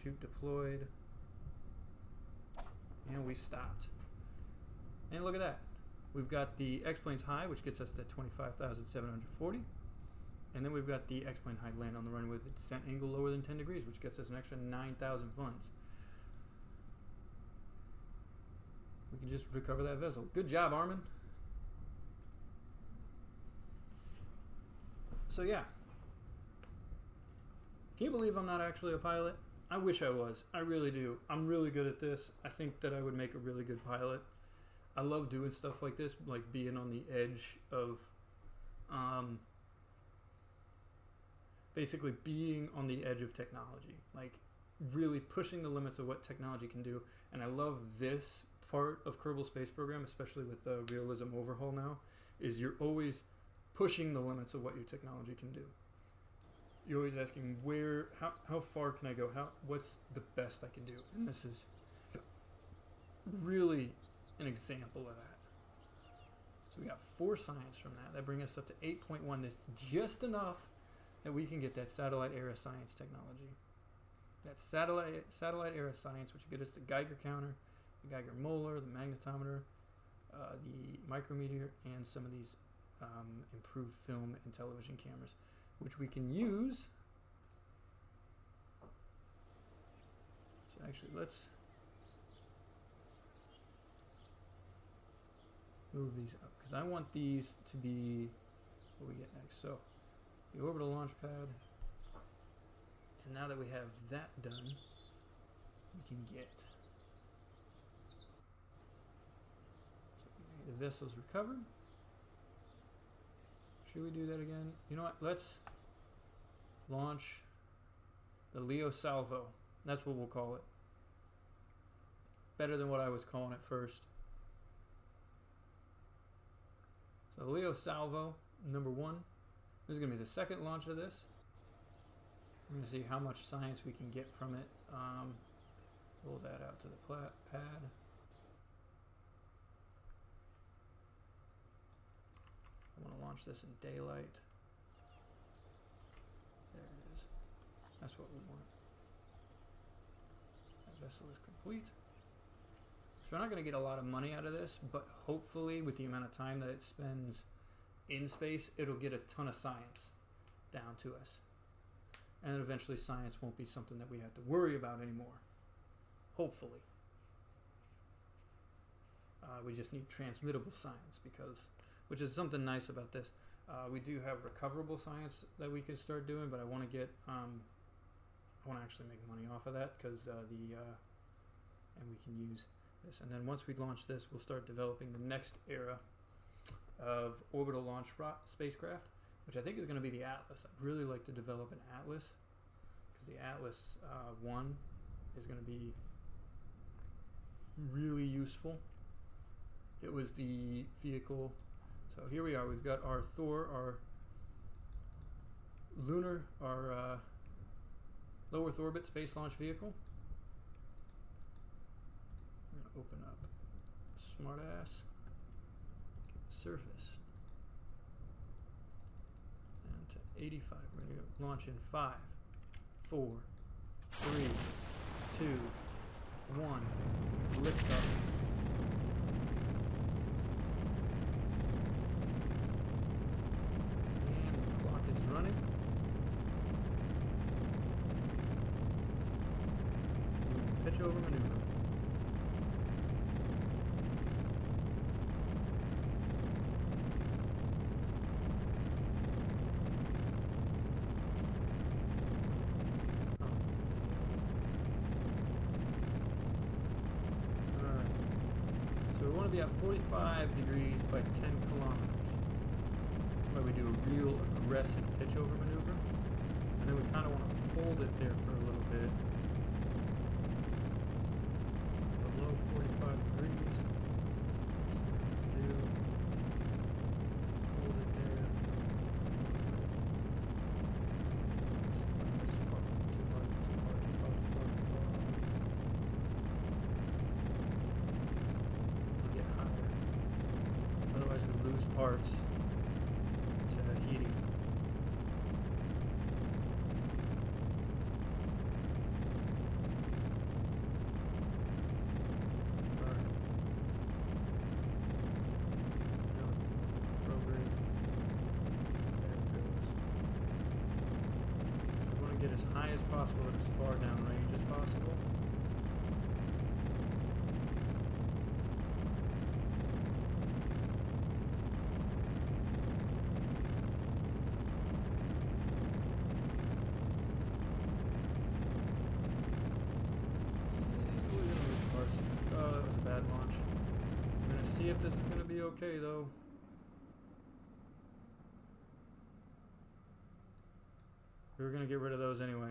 chute deployed, and we stopped. And look at that, we've got the X-plane's high, which gets us to 25,740, and then we've got the X-plane high land on the runway with a descent angle lower than 10 degrees, which gets us an extra 9,000 funds. We can just recover that vessel. Good job, Armin. So yeah. Can you believe I'm not actually a pilot? I wish I was. I really do. I'm really good at this. I think that I would make a really good pilot. I love doing stuff like this, like being on the edge of basically being on the edge of technology, like really pushing the limits of what technology can do. And I love this part of Kerbal Space Program, especially with Realism Overhaul now, is you're always pushing the limits of what your technology can do. You're always asking how far can I go? What's the best I can do? And this is really an example of that. So we got 4 science from that. That brings us up to 8.1. That's just enough that we can get that satellite era science technology. That satellite era science, which will get us the Geiger counter, the Geiger molar, the magnetometer, the micrometer, and some of these improved film and television cameras, which we can use. So actually, let's move these up, because I want these to be what we get next. So the orbital launch pad, and now that we have that done, we can get the vessels recovered. Should we do that again? You know what? Let's launch the Leo Salvo. That's what we'll call it. Better than what I was calling it first. So Leo Salvo, number 1. This is going to be the second launch of this. We're going to see how much science we can get from it. Roll that out to the pad. I want to launch this in daylight. There it is. That's what we want. That vessel is complete. So we're not going to get a lot of money out of this, but hopefully with the amount of time that it spends in space, it'll get a ton of science down to us. And then eventually science won't be something that we have to worry about anymore. Hopefully. We just need transmittable science, which is something nice about this. We do have recoverable science that we could start doing, but I want to get, I want to actually make money off of that, because and we can use this. And then once we launch this, we'll start developing the next era of orbital launch spacecraft, which I think is going to be the Atlas. I'd really like to develop an Atlas, because the Atlas 1 is going to be really useful. It was the vehicle. So here we are. We've got our Thor, our lunar, our low Earth orbit space launch vehicle. I'm going to open up Smartass, surface, and to 85. We're going to launch in 5, 4, 3, 2, 1. Lift up. Running. Pitch over maneuver. Alright. So we want to be at 45 degrees by 10 kilometers. That's why we do a real aggressive pitch over maneuver, and then we kind of want to hold it there for a little bit. Below 45 degrees. So do hold it there. Too far. We'll get higher. Otherwise we lose parts. Heating. Alright. Now we can program. There it goes. So we want to get as high as possible and as far downrange as possible. See if this is going to be okay, though. We were going to get rid of those anyway.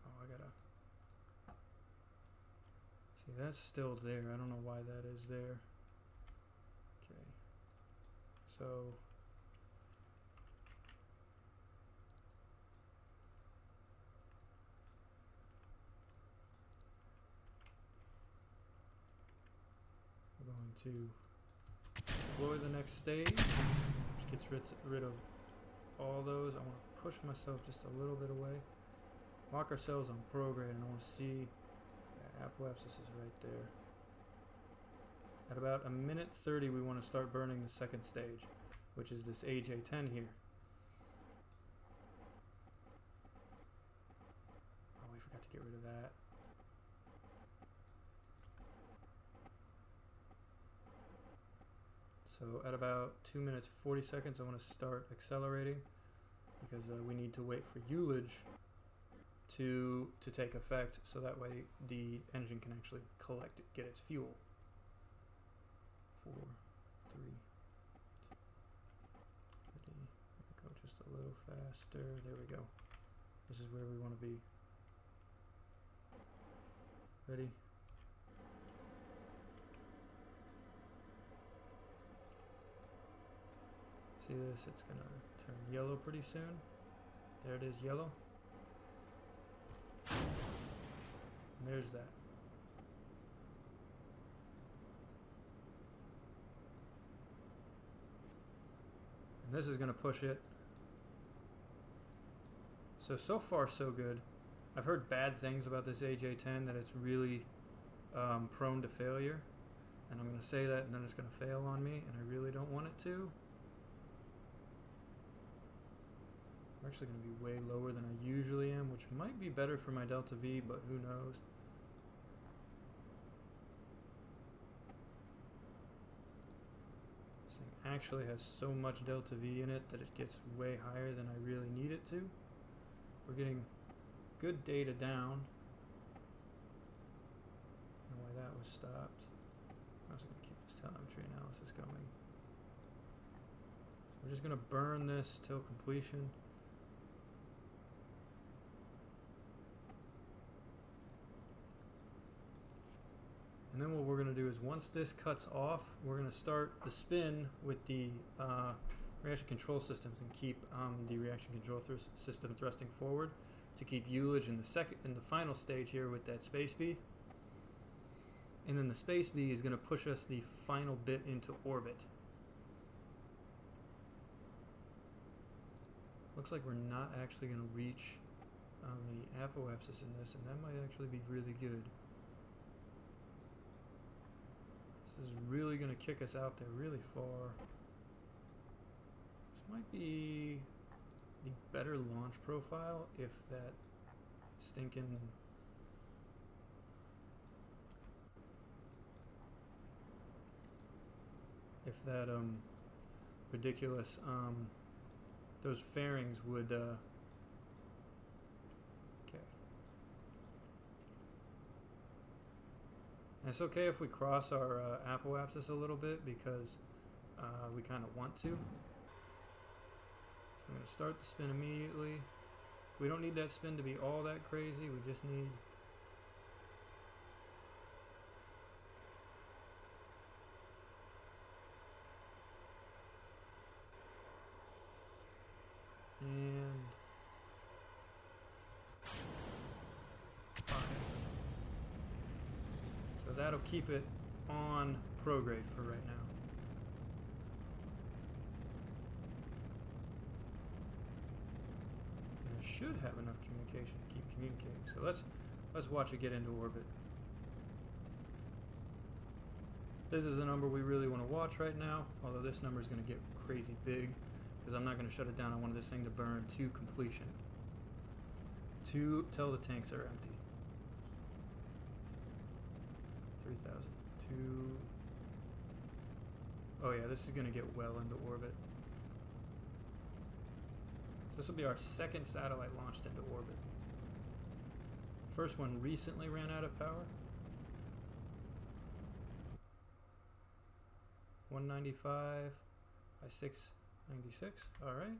Oh, I gotta... See, that's still there. I don't know why that is there. Okay. So... to deploy the next stage, which gets rid of all those. I want to push myself just a little bit away. Lock ourselves on prograde, and I want to see apoapsis is right there. At about 1:30, we want to start burning the second stage, which is this AJ10 here. Oh, we forgot to get rid of that. So at about 2 minutes 40 seconds, I want to start accelerating because we need to wait for ullage to take effect, so that way the engine can actually get its fuel. 4, 3, 2, go just a little faster. There we go. This is where we want to be. Ready? See this? It's gonna turn yellow pretty soon. There it is, yellow. And there's that. And this is gonna push it. So far so good. I've heard bad things about this AJ10, that it's really prone to failure. And I'm gonna say that and then it's gonna fail on me, and I really don't want it to. I'm actually going to be way lower than I usually am, which might be better for my delta V, but who knows. This thing actually has so much delta V in it that it gets way higher than I really need it to. We're getting good data down. I don't know why that was stopped. I was going to keep this telemetry analysis going. So we're just going to burn this till completion. And then what we're going to do is, once this cuts off, we're going to start the spin with the reaction control systems and keep the reaction control system thrusting forward to keep ullage in the final stage here with that space B. And then the space B is going to push us the final bit into orbit. Looks like we're not actually going to reach the apoapsis in this, and that might actually be really good. This is really going to kick us out there really far. This might be the better launch profile if that stinking... if that ridiculous those fairings would okay. And it's okay if we cross our apoapsis a little bit, because we kind of want to. So I'm going to start the spin immediately. We don't need that spin to be all that crazy. We just need... and... fine. So that'll keep it on prograde for right now. And it should have enough communication to keep communicating. So let's watch it get into orbit. This is the number we really want to watch right now, although this number is going to get crazy big, because I'm not going to shut it down. I wanted this thing to burn to completion, till the tanks are empty. 3,000. Oh yeah, this is going to get well into orbit. So this will be our second satellite launched into orbit. First one recently ran out of power. 195 by 696. All right.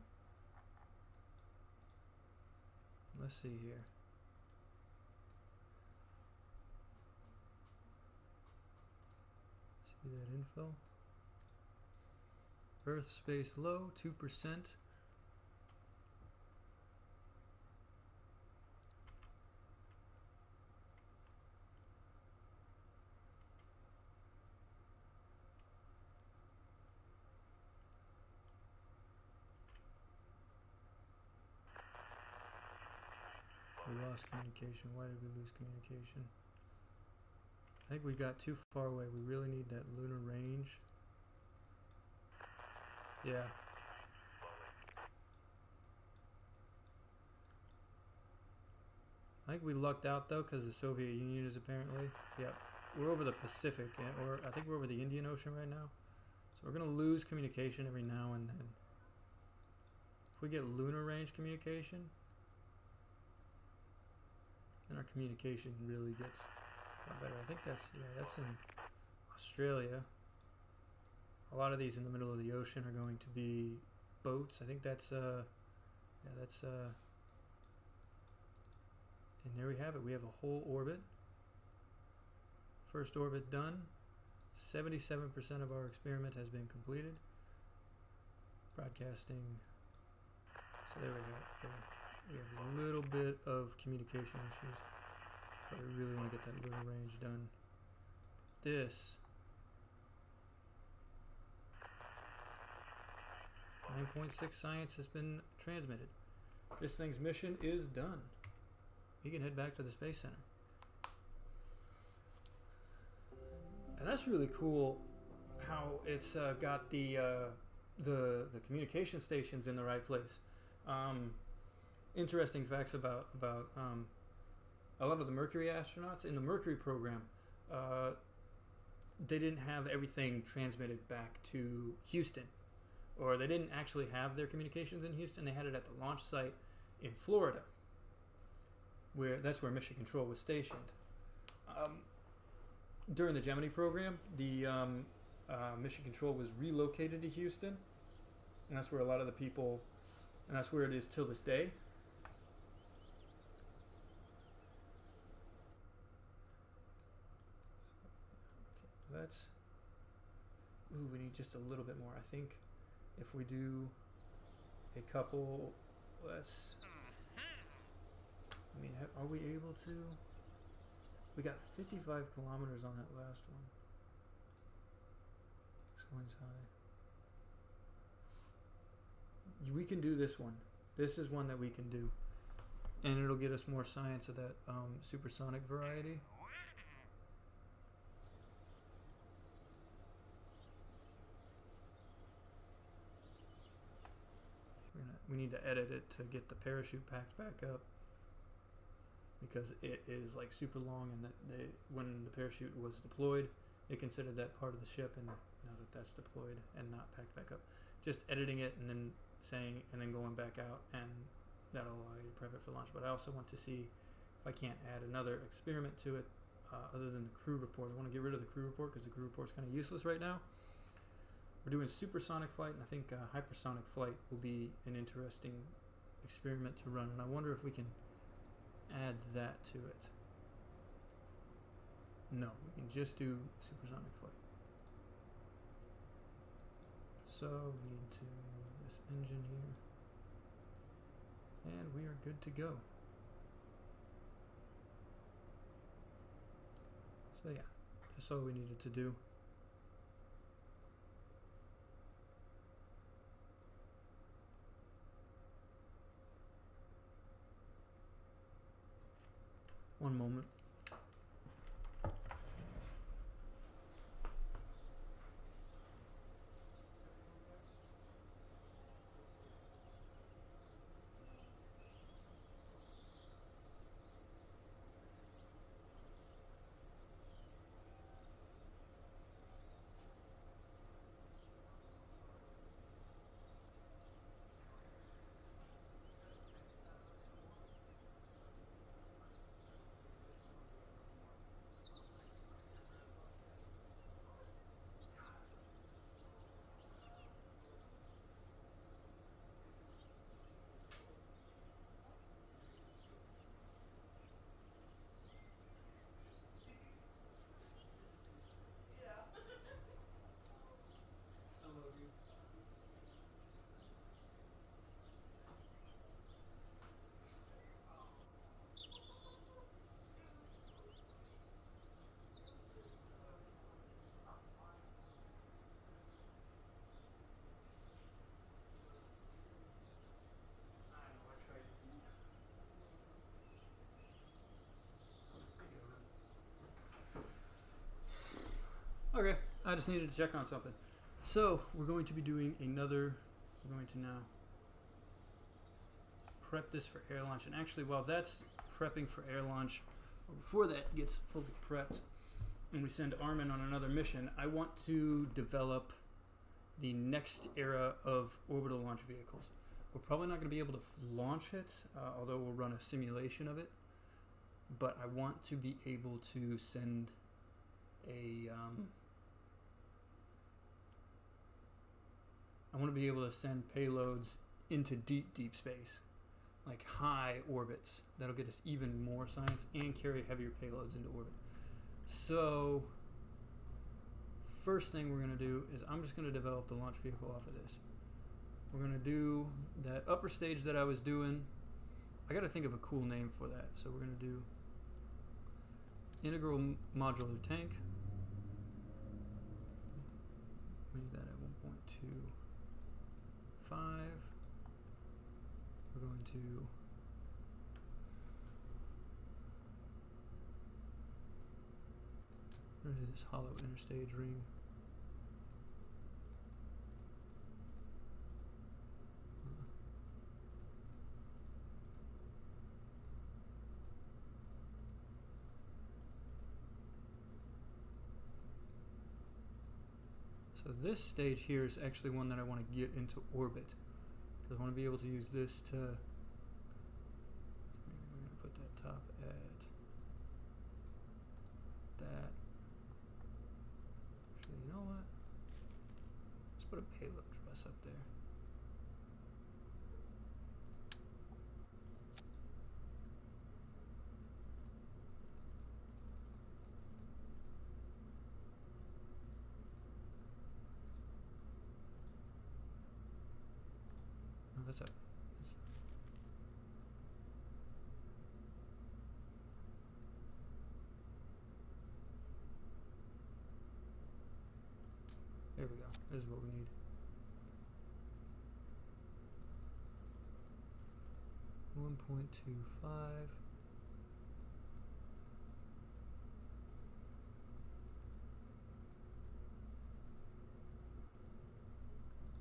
Let's see here. See that info? Earth space low, 2%. We lost communication. Why did we lose communication? I think we got too far away. We really need that lunar range. Yeah. I think we lucked out though, because the Soviet Union is apparently. Yep. We're over the Pacific, or I think we're over the Indian Ocean right now. So we're going to lose communication every now and then. If we get lunar range communication, then our communication really gets a lot better. I think that's, yeah, that's in Australia. A lot of these in the middle of the ocean are going to be boats. I think that's, yeah, that's, and there we have it. We have a whole orbit. First orbit done. 77% of our experiment has been completed. Broadcasting. So there we go. There. We have a little bit of communication issues. That's why we really want to get that lunar range done. This 9.6 science has been transmitted. This thing's mission is done. You can head back to the Space Center. And that's really cool how it's got the communication stations in the right place. Interesting facts about a lot of the Mercury astronauts in the Mercury program. They didn't have everything transmitted back to Houston, or they didn't actually have their communications in Houston. They had it at the launch site in Florida, that's where Mission Control was stationed. During the Gemini program, the Mission Control was relocated to Houston, and that's where a lot of the people, and that's where it is till this day. Okay, that's, ooh, we need just a little bit more. I think if we do a couple, let's, I mean, are we able to? We got 55 kilometers on that last one. This one's high. We can do this one. This is one that we can do. And it'll get us more science of that supersonic variety. We need to edit it to get the parachute packed back up, because it is like super long, and that when the parachute was deployed, it considered that part of the ship, and now that that's deployed and not packed back up, just editing it and then saying, and then going back out, and that'll allow you to prep it for launch. But I also want to see if I can't add another experiment to it other than the crew report. I want to get rid of the crew report because the crew report is kind of useless right now. We're doing supersonic flight, and I think hypersonic flight will be an interesting experiment to run, and I wonder if we can add that to it. No, we can just do supersonic flight. So we need to move this engine here, and we are good to go. So yeah, that's all we needed to do. One moment. I just needed to check on something. So we're going to be doing another. We're going to now prep this for air launch, and actually, while that's prepping for air launch, before that gets fully prepped, and we send Armin on another mission, I want to develop the next era of orbital launch vehicles. We're probably not going to be able to launch it, although we'll run a simulation of it. But I want to be able to send a. I want to be able to send payloads into deep, deep space, like high orbits. That'll get us even more science and carry heavier payloads into orbit. So, first thing we're going to do is I'm just going to develop the launch vehicle off of this. We're going to do that upper stage that I was doing. I got to think of a cool name for that. So we're going to do integral modular tank. We need that at 1.25. We're going to do this hollow interstage ring. So this stage here is actually one that I want to get into orbit, because I want to be able to use this to. So we're going to put that top at that. Actually, you know what? Let's put a payload truss up there. That's up. There we go. This is what we need. 1.25.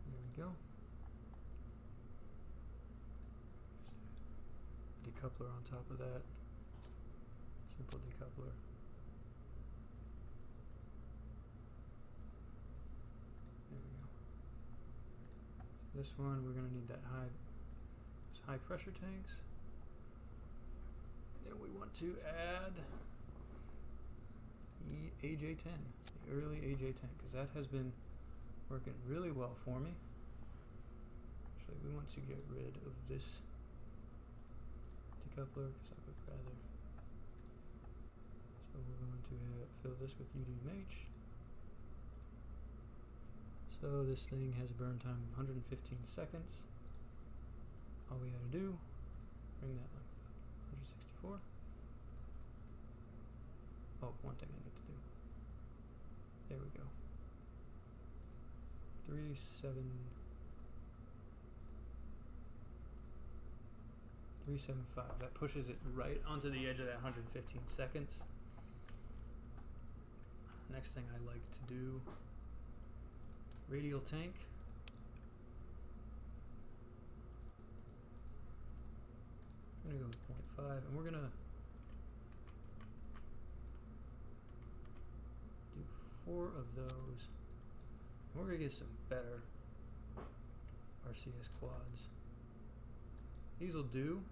There we go. Decoupler on top of that. Simple decoupler. There we go. So this one we're going to need that high pressure tanks. Then we want to add the AJ10, the early AJ10, because that has been working really well for me. Actually, we want to get rid of this decoupler because I would rather. So we're going to fill this with UDMH. So this thing has a burn time of 115 seconds. All we had to do, bring that like 164. Oh, one thing I need to do. There we go. 375. That pushes it right onto the edge of that 115 seconds. Next thing I like to do, radial tank. I'm gonna go with 0.5, and we're gonna do 4 of those. And we're gonna get some better RCS quads. These will do.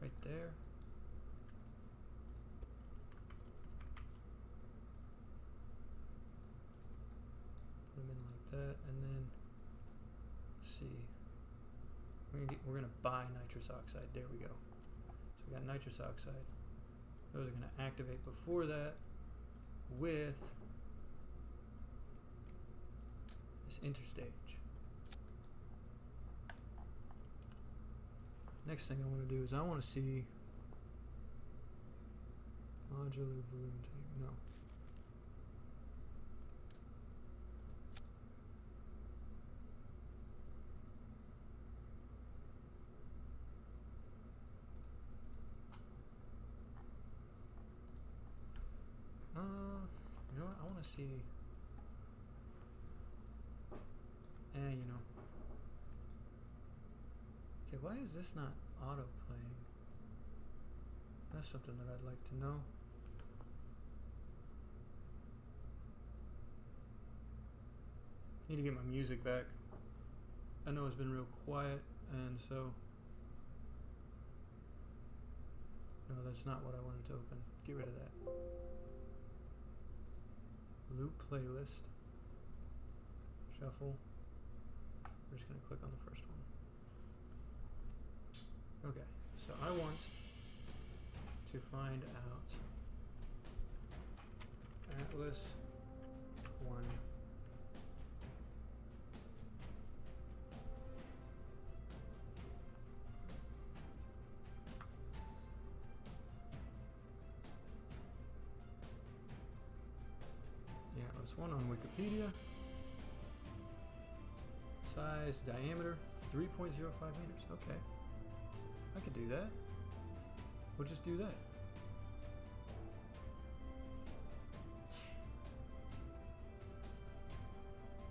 Right there. Put them in like that, and then let's see. We're gonna buy nitrous oxide. There we go. So we got nitrous oxide. Those are gonna activate before that with this interstage. Next thing I want to do is I want to see modular balloon tank. No. I want to see. And you know. Okay, why is this not auto playing? That's something that I'd like to know. Need to get my music back. I know it's been real quiet, and so. No, that's not what I wanted to open. Get rid of that. Loop playlist. Shuffle. We're just going to click on the first one. Okay, so I want to find out Atlas 1. Yeah, Atlas 1 on Wikipedia. Size, diameter, 3.05 meters. Okay. I could do that. We'll just do that.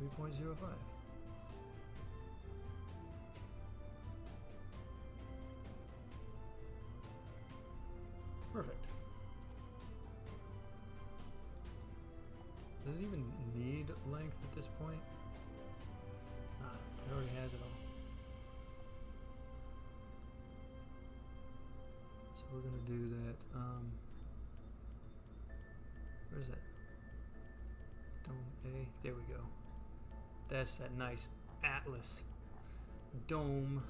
.05. Perfect. Does it even need length at this point? Nah, it already has it all. So we're gonna do that. Where's that? Dome A. There we go. That's that nice Atlas dome.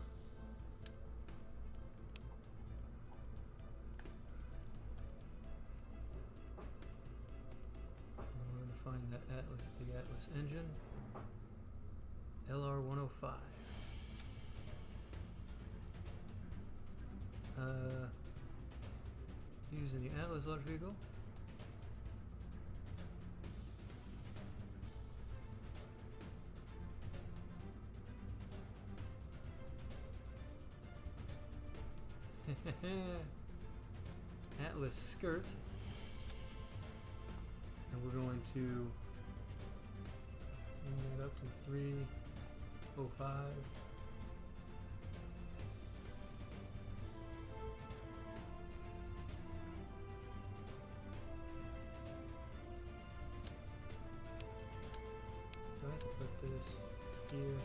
We're going to find that Atlas, the Atlas engine. LR105. Using the Atlas launch vehicle. Atlas skirt, and we're going to bring that up to 305. So I have to put this here.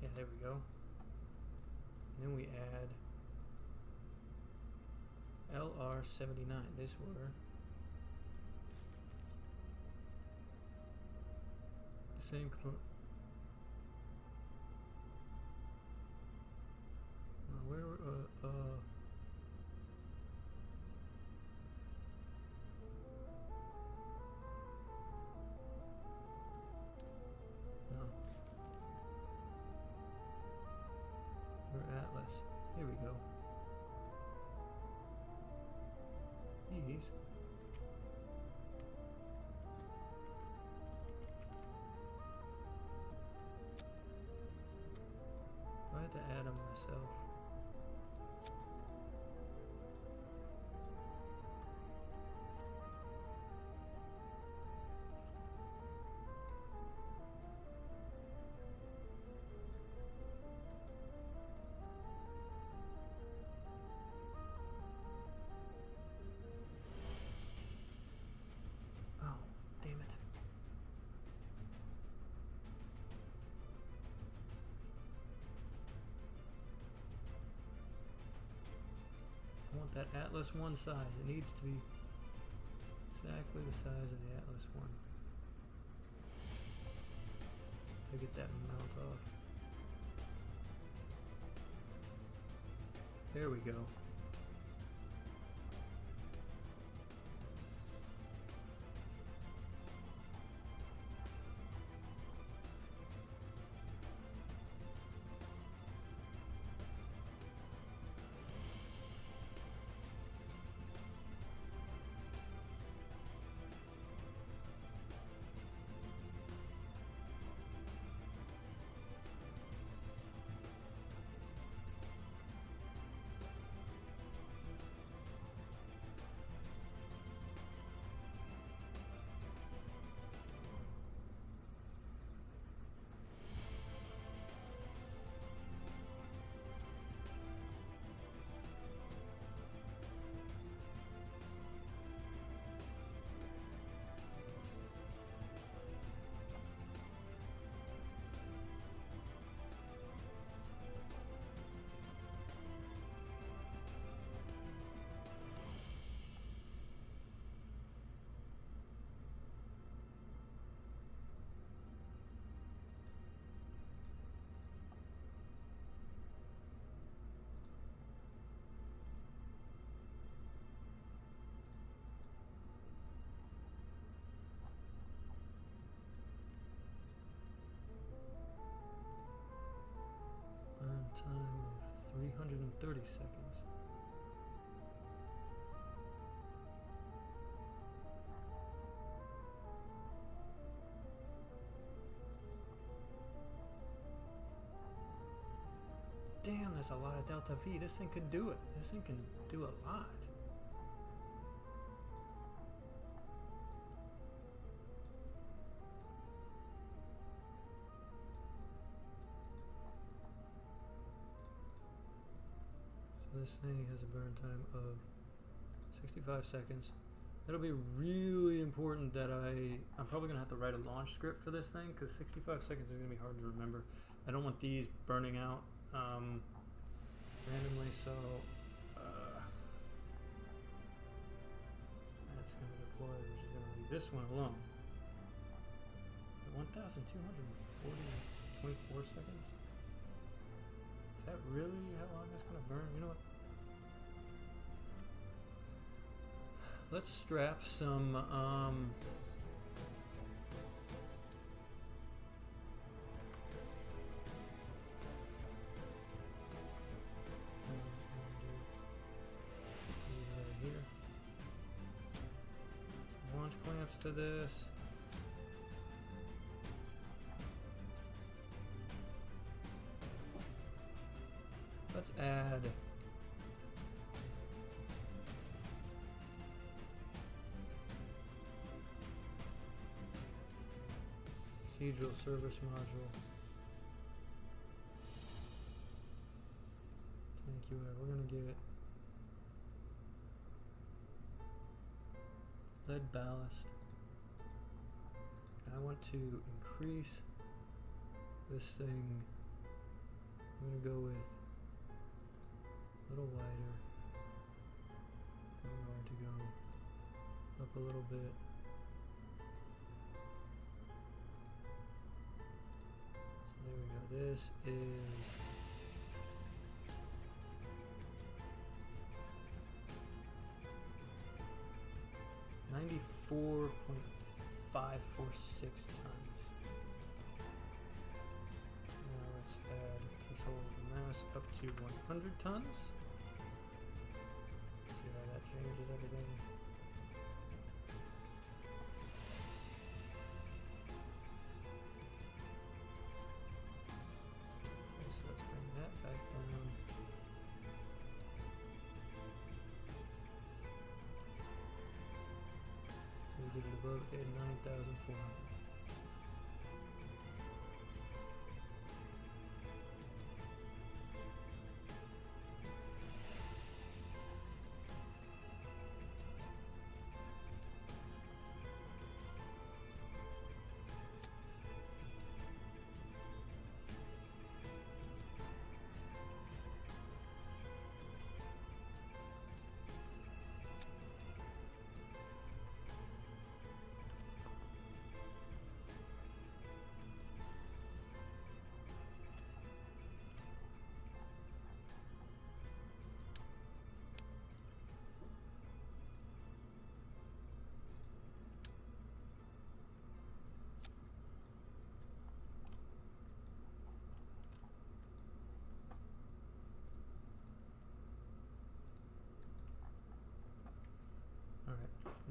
Yeah, there we go. And then we add LR79. This were the same component. Where no. Atlas. Here we go. These. I had to add them myself. That Atlas 1 size. It needs to be exactly the size of the Atlas 1. To get that mount off. There we go. 230 seconds. Damn, that's a lot of delta V. This thing could do it. This thing can do a lot. So this thing has a burn time of 65 seconds. It'll be really important that I'm probably going to have to write a launch script for this thing, because 65 seconds is going to be hard to remember. I don't want these burning out randomly, so that's going to deploy, which is going to leave this one alone. 1,224 seconds? Is that really how long that's going to burn? You know what? Let's strap some launch clamps to this. Let's add procedural service module. Thank you. We're gonna get lead ballast. I want to increase this thing. I'm gonna go with a little wider. I'm going to go up a little bit. So there we go. This is 94.546 tons. Now let's add control of the mass up to 100 tons. See how that changes everything. Okay, so let's bring that back down. So we get it above 9,400.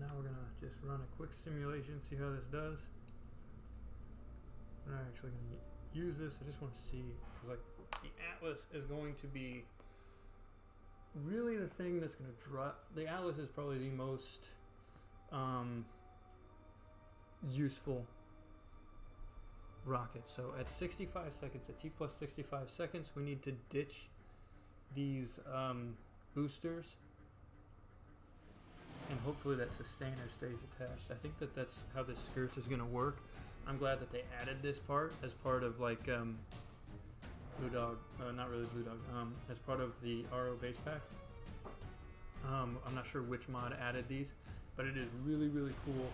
Now we're gonna just run a quick simulation, see how this does. We're not actually gonna use this. I just want to see, because like the Atlas is going to be really the thing that's gonna drive. The Atlas is probably the most useful rocket. So at 65 seconds, at T plus 65 seconds, we need to ditch these boosters. And hopefully that sustainer stays attached. I think that that's how this skirt is going to work. I'm glad that they added this part as part of like Blue Dog, not really Blue Dog, as part of the RO base pack. I'm not sure which mod added these, but it is really, really cool.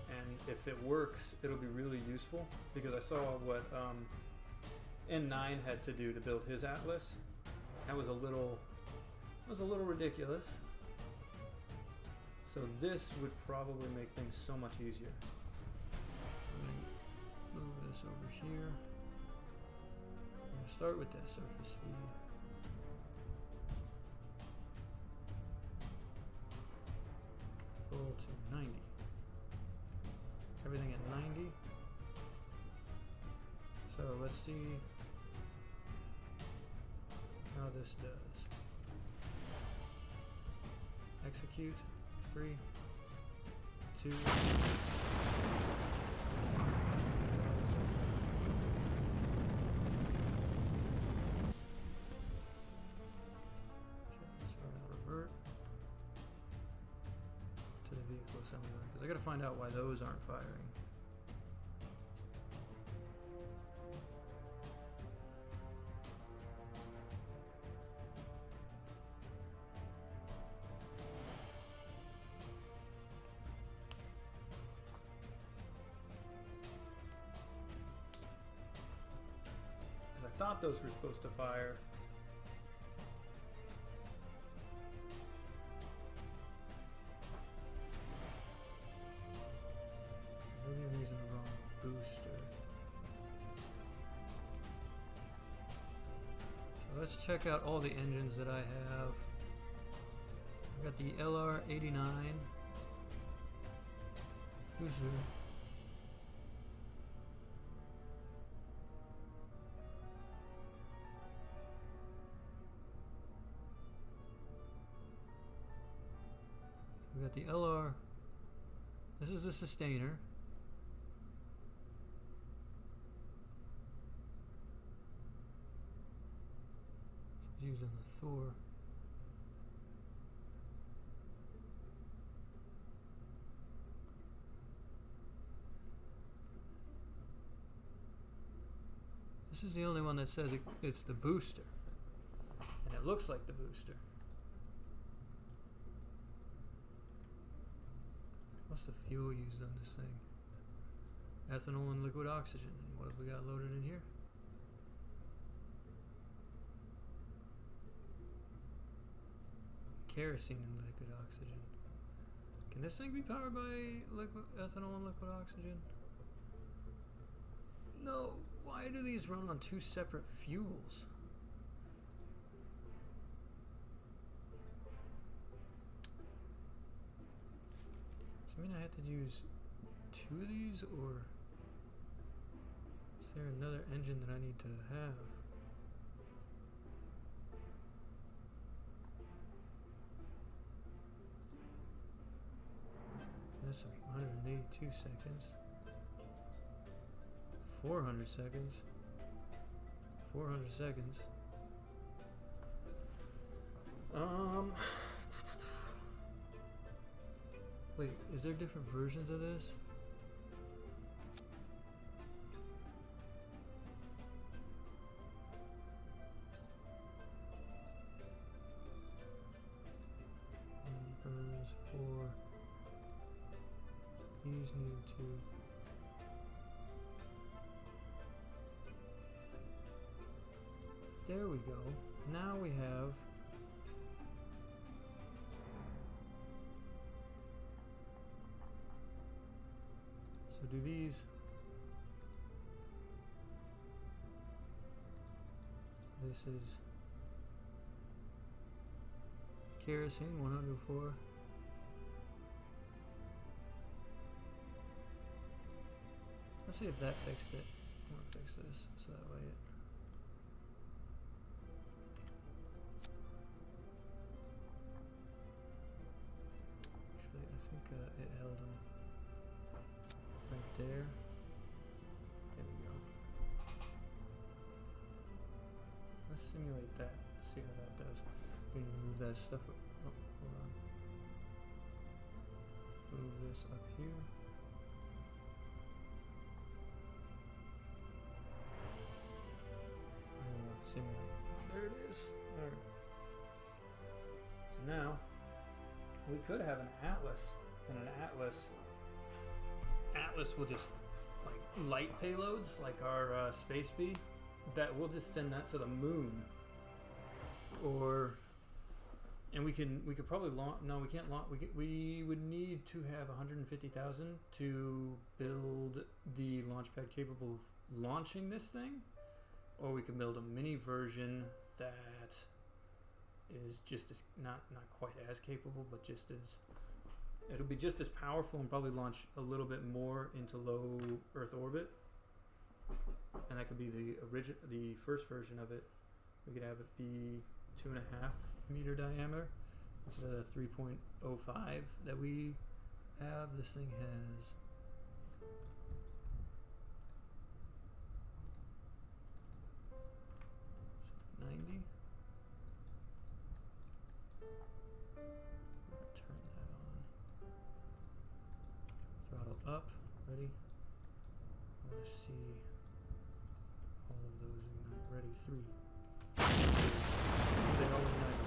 And if it works, it'll be really useful, because I saw what N9 had to do to build his Atlas. That was a little ridiculous. So this would probably make things so much easier. I'm going to move this over here. I'm going to start with that surface speed. roll to 90. Everything at 90. So let's see how this does. Execute. 3, 2. Okay, so I'm going to revert to the vehicle assembly line because I got to find out why those aren't firing. I thought those were supposed to fire. Maybe I'm using the wrong booster. So let's check out all the engines that I have. I got the LR89 booster. We got the LR. This is the sustainer. It's used on the Thor. This is the only one that says it's the booster. And it looks like the booster. What's the fuel used on this thing? Ethanol and liquid oxygen. And what have we got loaded in here? Kerosene and liquid oxygen. Can this thing be powered by ethanol and liquid oxygen? No. Why do these run on two separate fuels? Does that mean I have to use two of these, or is there another engine that I need to have? That's 182 seconds. 400 seconds. 400 seconds. Wait, is there different versions of this? Burns 4. These need to. There we go. Now we have. So do these. This is kerosene 104. Let's see if that fixed it. I want to fix this so that way it. Actually, I think it held them right there. There we go. Let's simulate that. Let's see how that does. We need to move that stuff up. Oh, hold on. Move this up here. Simulate. There it is. Alright. So now we could have an Atlas, and an Atlas will just like light payloads like our Space Bee, that we'll just send that to the moon. Or and we could probably launch. No, we can't launch. We would need to have 150,000 to build the launch pad capable of launching this thing. Or we could build a mini version that is just as not quite as capable, but just as It'll be just as powerful and probably launch a little bit more into low Earth orbit. And that could be the first version of it. We could have it be 2.5 meter diameter instead of the 3.05 that we have. This thing has 90. Turn that on. Throttle up. Ready? I want to see all of those ignite. Ready? 3. They all ignite.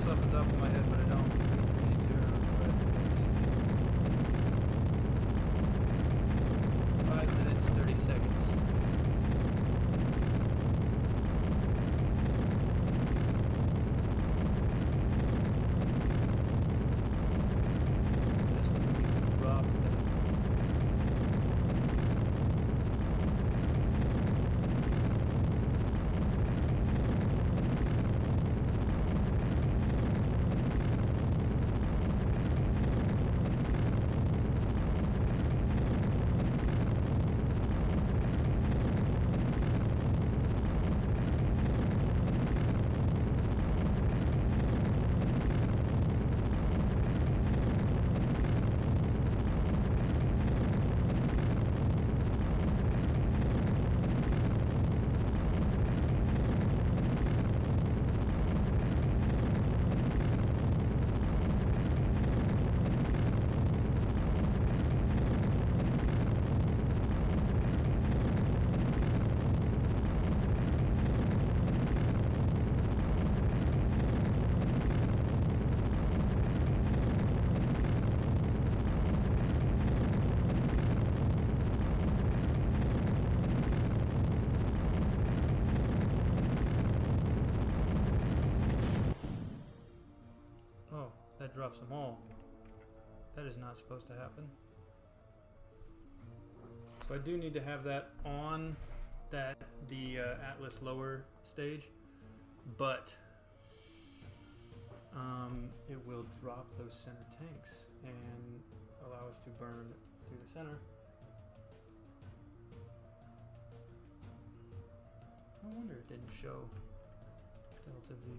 Off the top of my head, but I don't. 5 minutes, 30 seconds. That's what we need to drop that. That drops them all. That is not supposed to happen. So I do need to have that on the Atlas lower stage, but it will drop those center tanks and allow us to burn through the center. No wonder it didn't show Delta V.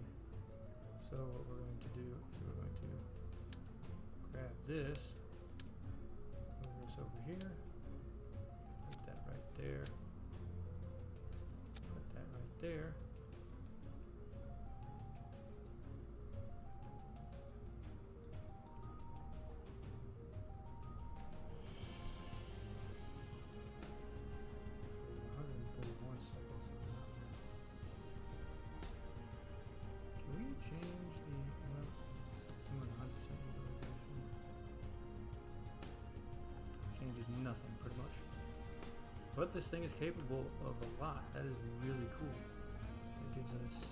So what we're going to do is we're going to grab this, move this over here, put that right there, put that right there. Nothing, pretty much. But this thing is capable of a lot. That is really cool. It gives us...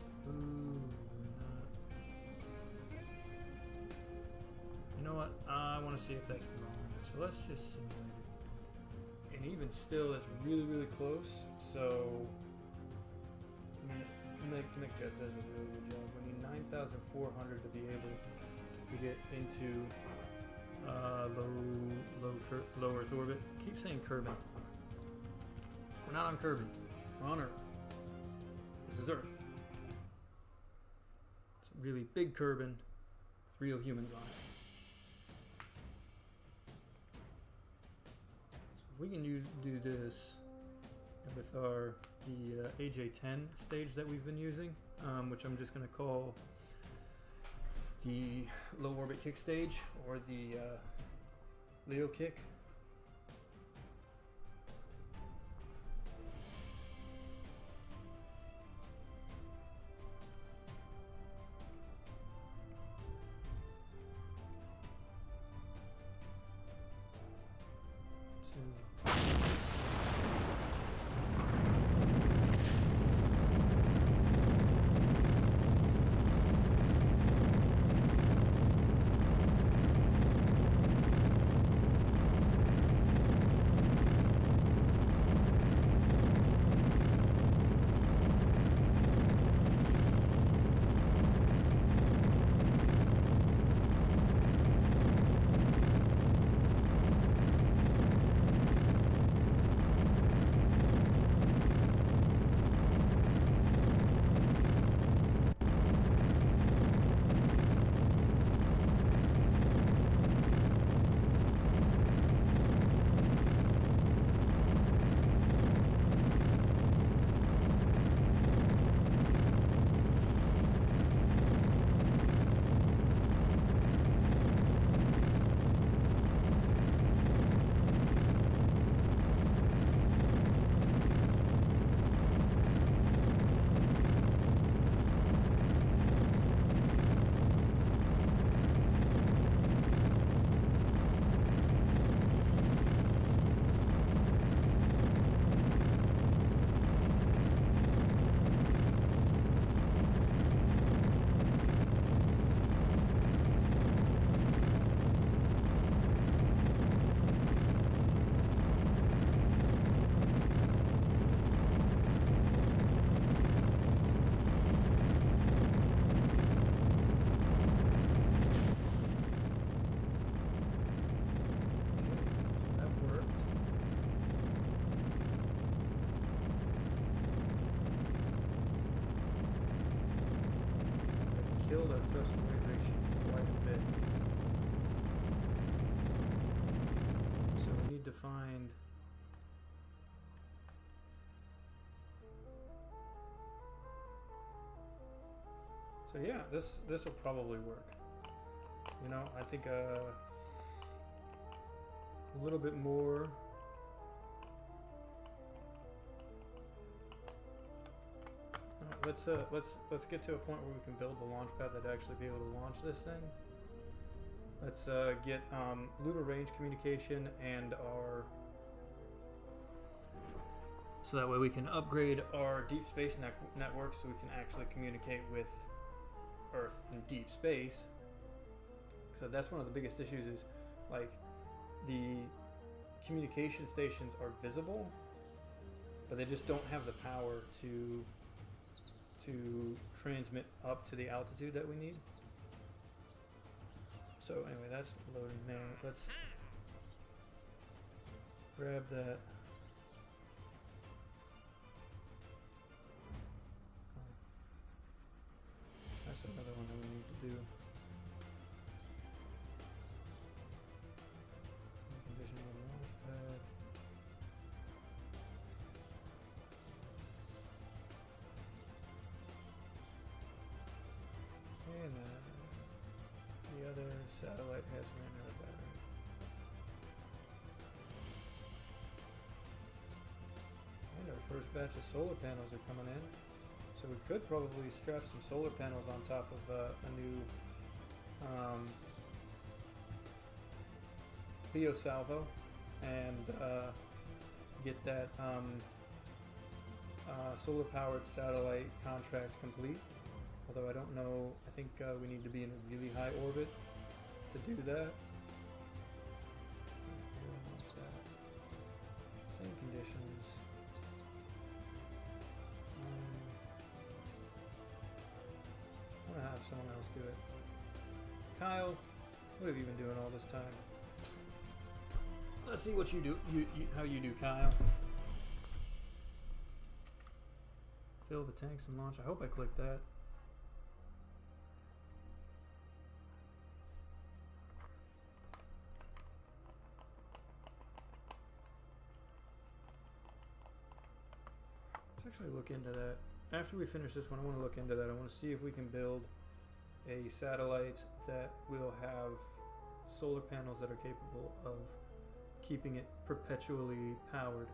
You know what? I want to see if that's wrong. So let's just simulate it. And even still, that's really, really close. So... McJet does a really good job. We need 9,400 to be able to get into... low Earth orbit. Keep saying Kerbin. We're not on Kerbin. We're on Earth. This is Earth. It's a really big Kerbin with real humans on it. So if we can do this with the AJ10 stage that we've been using, which I'm just going to call the low orbit kick stage or the Leo kick. Killed our thrust to weight ratio quite a bit. So we need to find so yeah, this will probably work. You know, I think a little bit more. Let's get to a point where we can build the launch pad that actually be able to launch this thing. Let's get lunar range communication and our, so that way we can upgrade our deep space network so we can actually communicate with Earth in deep space. So that's one of the biggest issues is like the communication stations are visible, but they just don't have the power to transmit up to the altitude that we need. So anyway, that's loading now. Let's grab that. That's another one that we need to do. Recondition the launch pad. And the other satellite has ran out of battery. And our first batch of solar panels are coming in. So we could probably strap some solar panels on top of a new Leo salvo and get that solar powered satellite contract complete. Although I don't know, I think we need to be in a really high orbit to do that. Same conditions. I'm gonna have someone else do it. Kyle, what have you been doing all this time? Let's see what you do. How you do, Kyle. Fill the tanks and launch. I hope I clicked that. Let's actually look into that. After we finish this one, I want to look into that. I want to see if we can build a satellite that will have solar panels that are capable of keeping it perpetually powered.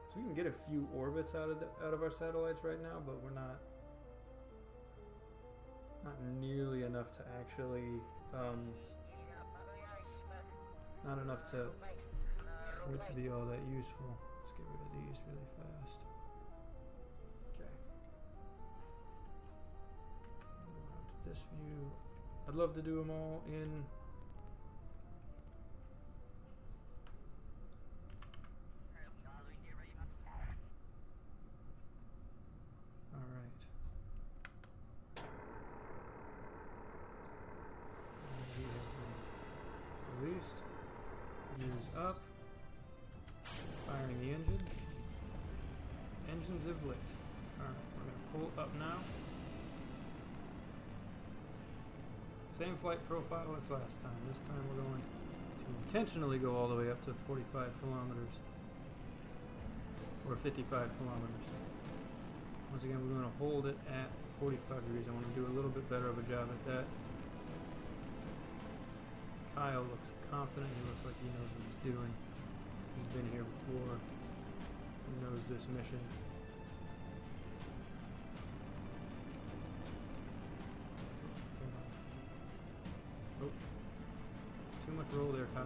So we can get a few orbits out of our satellites right now, but we're not nearly enough to actually not enough to for it to be all that useful. Let's get rid of these really fast. Okay. Go out to this view. I'd love to do them all in released. Use up. Firing the engine. Engines have lit. Alright, we're going to pull up now. Same flight profile as last time. This time we're going to intentionally go all the way up to 45 kilometers. Or 55 kilometers. Once again, we're going to hold it at 45 degrees. I want to do a little bit better of a job at that. Kyle looks confident. He looks like he knows what he's doing. He's been here before. He knows this mission. Oh. Too much roll there, Kyle.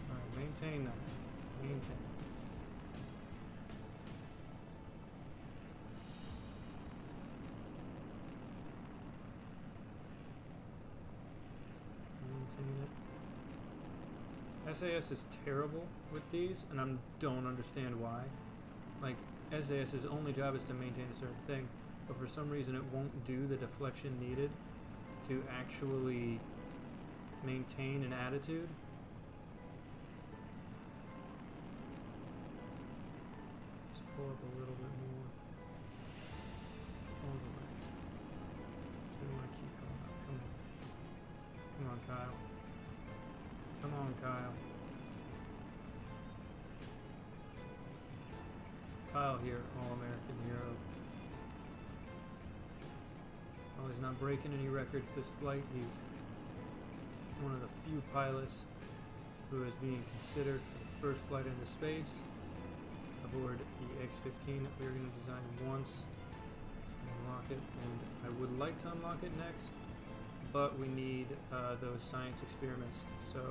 Alright, maintain that. Maintain. SAS is terrible with these, and I don't understand why. Like, SAS's only job is to maintain a certain thing, but for some reason it won't do the deflection needed to actually maintain an attitude. Just pull up a little bit more. All the way. We want to keep going up. Come on. Come on, Kyle. Come on, Kyle. Kyle here, All-American hero. Well, he's not breaking any records this flight. He's one of the few pilots who is being considered for the first flight into space aboard the X-15 that we're going to design once and unlock it. And I would like to unlock it next, but we need those science experiments. So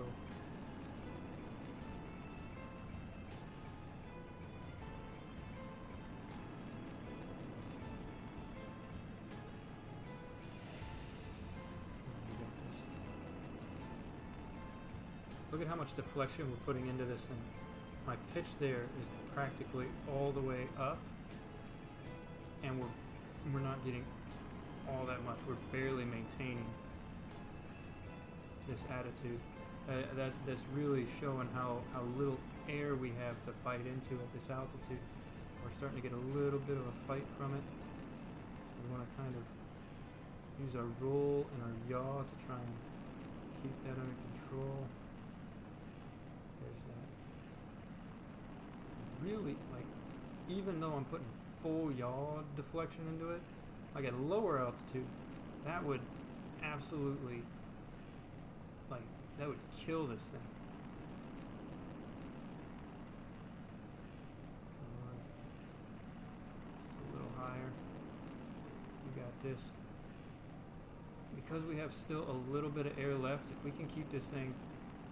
look at how much deflection we're putting into this thing. My pitch there is practically all the way up, and we're not getting all that much. We're barely maintaining this attitude. That's really showing how little air we have to bite into at this altitude. We're starting to get a little bit of a fight from it. So we want to kind of use our roll and our yaw to try and keep that under control. There's that. Really, like, even though I'm putting full yaw deflection into it, like at lower altitude, that would absolutely, like, that would kill this thing. Come on. Just a little higher. You got this. Because we have still a little bit of air left, if we can keep this thing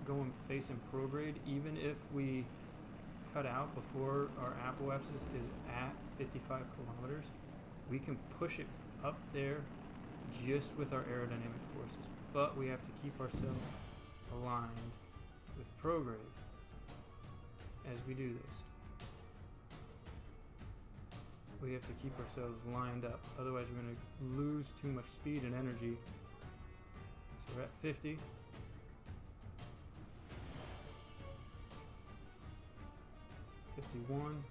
going facing prograde, even if we cut out before our apoapsis is at 55 kilometers, we can push it up there just with our aerodynamic forces. But we have to keep ourselves aligned with prograde as we do this. We have to keep ourselves lined up, otherwise we're going to lose too much speed and energy. So we're at 50. $51,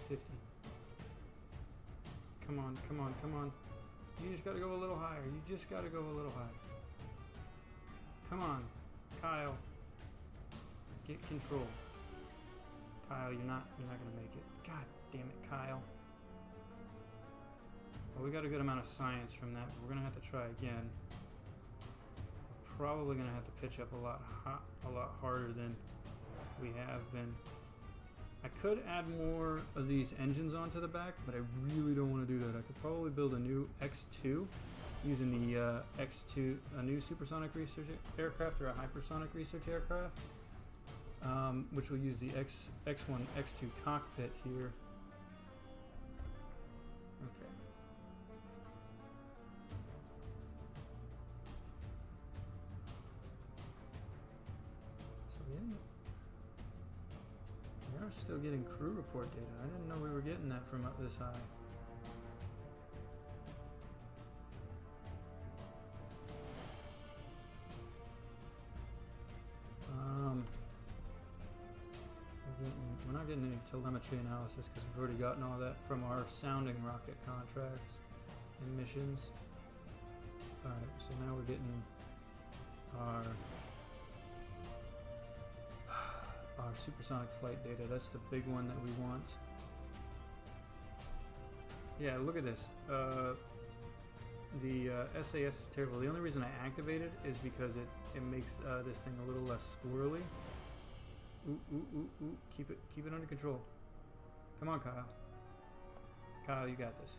50. Come on, come on, come on. You just gotta go a little higher. You just gotta go a little higher. Come on, Kyle. Get control. Kyle, you're not gonna make it. God Damn it, Kyle. Well, we got a good amount of science from that, but we're gonna have to try again. We're probably gonna have to pitch up a lot harder than we have been. I could add more of these engines onto the back, but I really don't want to do that. I could probably build a new X2 using the X2, a new supersonic research aircraft or a hypersonic research aircraft, which will use the X1, X2 cockpit here. Okay. So we are still getting crew report data. I didn't know we were getting that from up this high. We're not getting any telemetry analysis because we've already gotten all that from our sounding rocket contracts and missions. Alright, so now we're getting our supersonic flight data. That's the big one that we want. Yeah, look at this. The SAS is terrible. The only reason I activated is because it makes this thing a little less squirrely. Ooh. Keep it under control. Come on, Kyle. Kyle, you got this.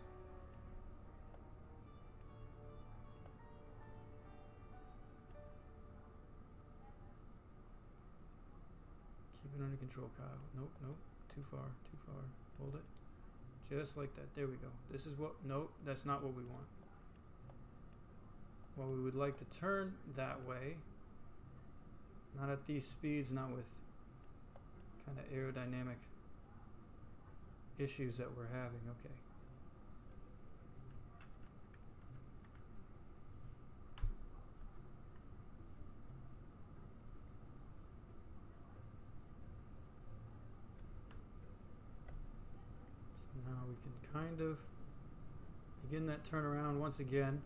Keep it under control, Kyle. Nope. Too far. Hold it. Just like that. There we go. This is what... Nope, that's not what we want. Well, we would like to turn that way. Not at these speeds, not with kind of aerodynamic issues that we're having. Okay. So now we can kind of begin that turnaround once again.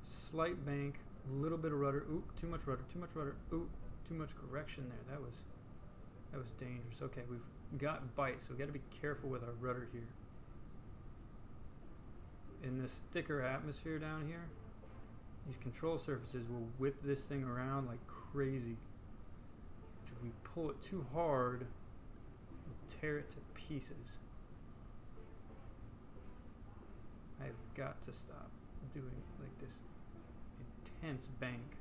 Slight bank, a little bit of rudder. Ooh, too much rudder. Ooh, too much correction there. That was dangerous. Okay, we've got bite, so we got to be careful with our rudder here. In this thicker atmosphere down here, these control surfaces will whip this thing around like crazy. Which if we pull it too hard, we'll tear it to pieces. I've got to stop doing like this intense bank.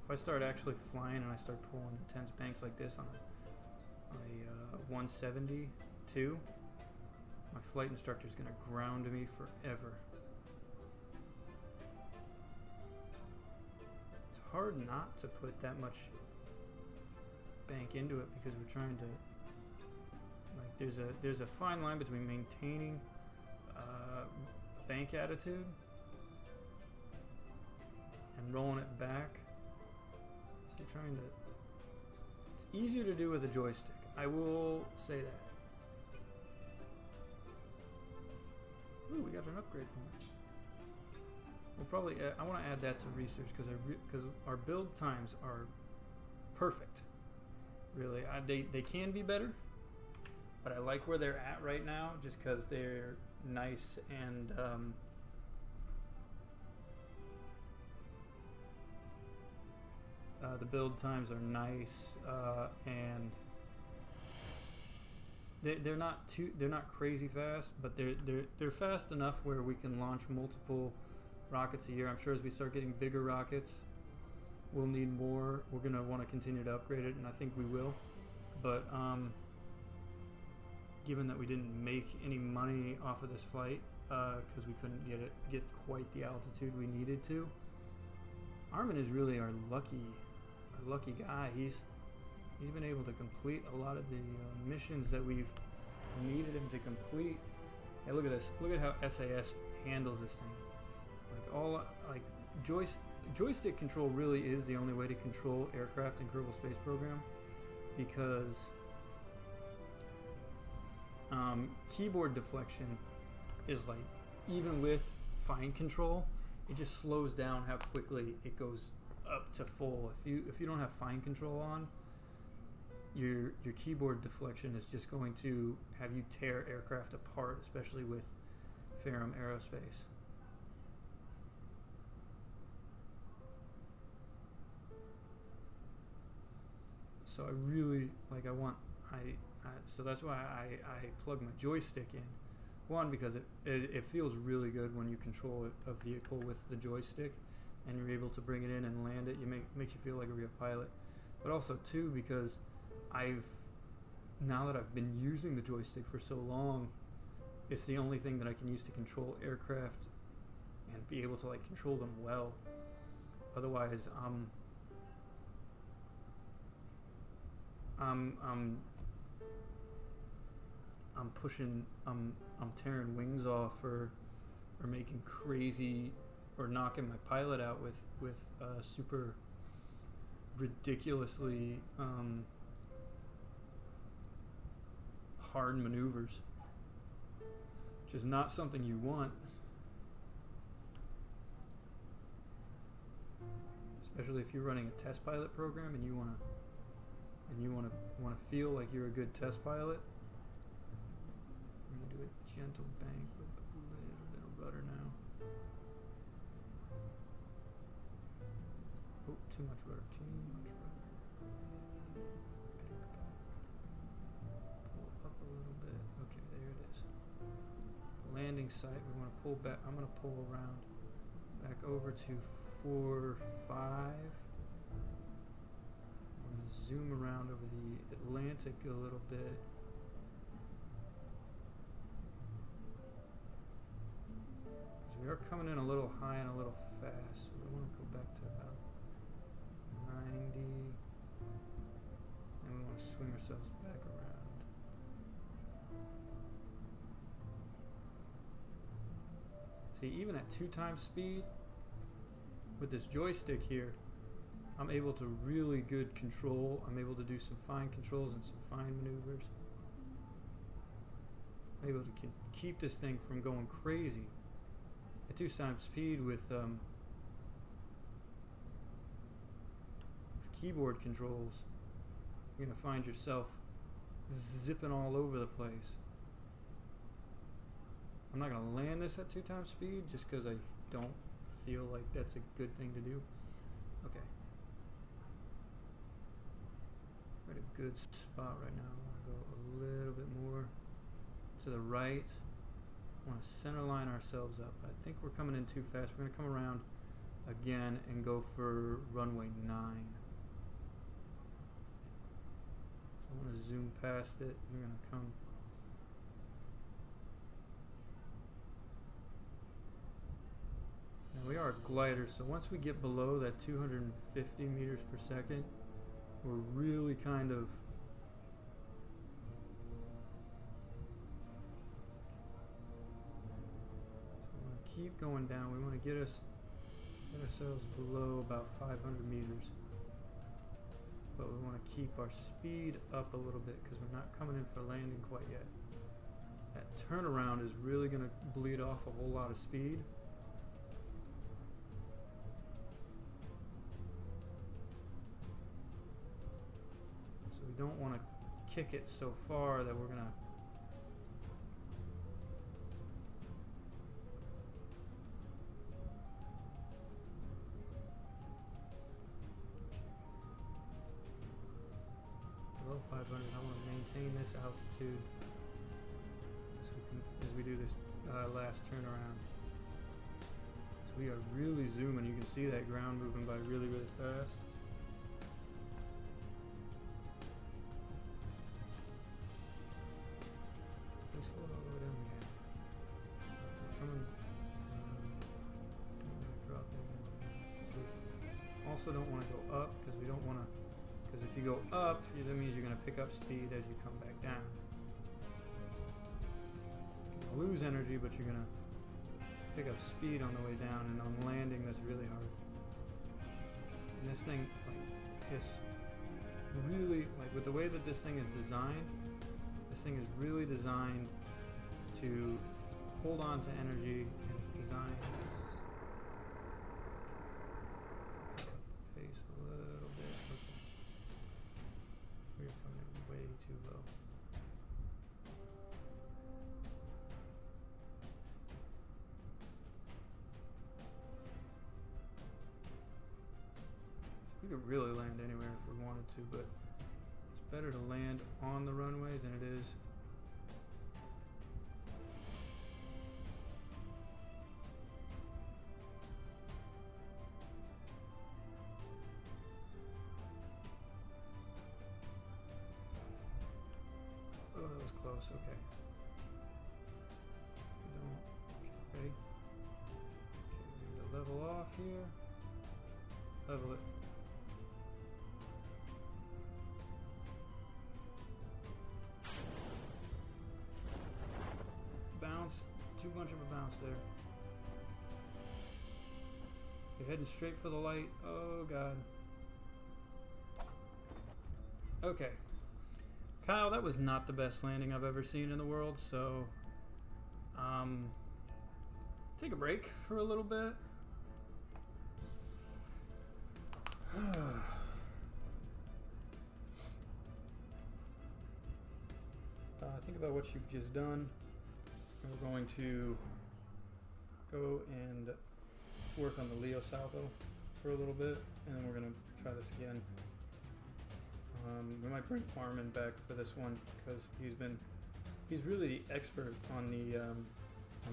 If I start actually flying and I start pulling intense banks like this on a 172, my flight instructor is going to ground me forever. It's hard not to put that much bank into it because we're trying to, like, there's a fine line between maintaining bank attitude and rolling it back. So you're trying to, it's easier to do with a joystick, I will say that. Ooh, we got an upgrade point. We'll probably I want to add that to research because our build times are perfect. Really, they can be better, but I like where they're at right now just because they're nice and the build times are nice and they're not crazy fast, but they're fast enough where we can launch multiple rockets a year. I'm sure as we start getting bigger rockets, we'll need more. We're gonna want to continue to upgrade it, and I think we will. But given that we didn't make any money off of this flight because we couldn't get quite the altitude we needed to, Armin is really our lucky guy. He's been able to complete a lot of the missions that we've needed him to complete. Hey, look at this. Look at how SAS handles this thing. Joystick control really is the only way to control aircraft in Kerbal Space Program, because keyboard deflection is like, even with fine control, it just slows down how quickly it goes up to full. If you don't have fine control on, your keyboard deflection is just going to have you tear aircraft apart, especially with Ferrum Aerospace. So I really, like, so that's why I plug my joystick in. One, because it feels really good when you control a vehicle with the joystick and you're able to bring it in and land it. Makes you feel like a real pilot. But also, too, because now that I've been using the joystick for so long, it's the only thing that I can use to control aircraft and be able to, like, control them well. Otherwise, I'm tearing wings off or making crazy, or knocking my pilot out with super ridiculously hard maneuvers, which is not something you want, especially if you're running a test pilot program and you want to feel like you're a good test pilot. I'm going to do a gentle bank with a little bit of rudder now. Oh, too much rudder, Pull up a little bit. Okay, there it is. The landing site, we want to pull back. I'm going to pull around back over to 4, 5. I'm going to zoom around over the Atlantic a little bit. We are coming in a little high and a little fast, so we want to go back to about 90, and we want to swing ourselves back around. See, even at 2 times speed, with this joystick here, I'm able to really good control. I'm able to do some fine controls and some fine maneuvers. I'm able to keep this thing from going crazy. At 2 times speed with keyboard controls, you're going to find yourself zipping all over the place. I'm not going to land this at 2 times speed just because I don't feel like that's a good thing to do. Okay. We're at a good spot right now. I want to go a little bit more to the right. I want to center line ourselves up. I think we're coming in too fast. We're going to come around again and go for runway 9. So I want to zoom past it. We're going to come. Now we are a glider, so once we get below that 250 meters per second, we're really kind of keep going down. We want to get ourselves below about 500 meters, but we want to keep our speed up a little bit because we're not coming in for landing quite yet. That turnaround is really going to bleed off a whole lot of speed. So we don't want to kick it so far that we're going to below 500. I want to maintain this altitude as we do this last turnaround. So we are really zooming. You can see that ground moving by really, really fast. Pretty slow all the way down here. We're coming. Don't want to drop in. Also, don't want to go up because we don't want to. Because if you go up, that means you're going to pick up speed as you come back down. You're going to lose energy, but you're going to pick up speed on the way down, and on landing, that's really hard. And this thing, like, is really, like, with the way that this thing is designed, this thing is really designed to hold on to energy, and it's designed pace a little bit. Okay. We're coming in could really land anywhere if we wanted to, but it's better to land on the runway than it is. Oh, that was close. Okay. Okay, ready? Okay, we need to level off here. Level it. Bounce. Too much of a bounce there. You're heading straight for the light. Oh god. Okay. Kyle, that was not the best landing I've ever seen in the world, so take a break for a little bit. Think about what you've just done. We're going to go and work on the Leo salvo for a little bit, and then we're going to try this again. We might bring Armin back for this one because he's really the expert on the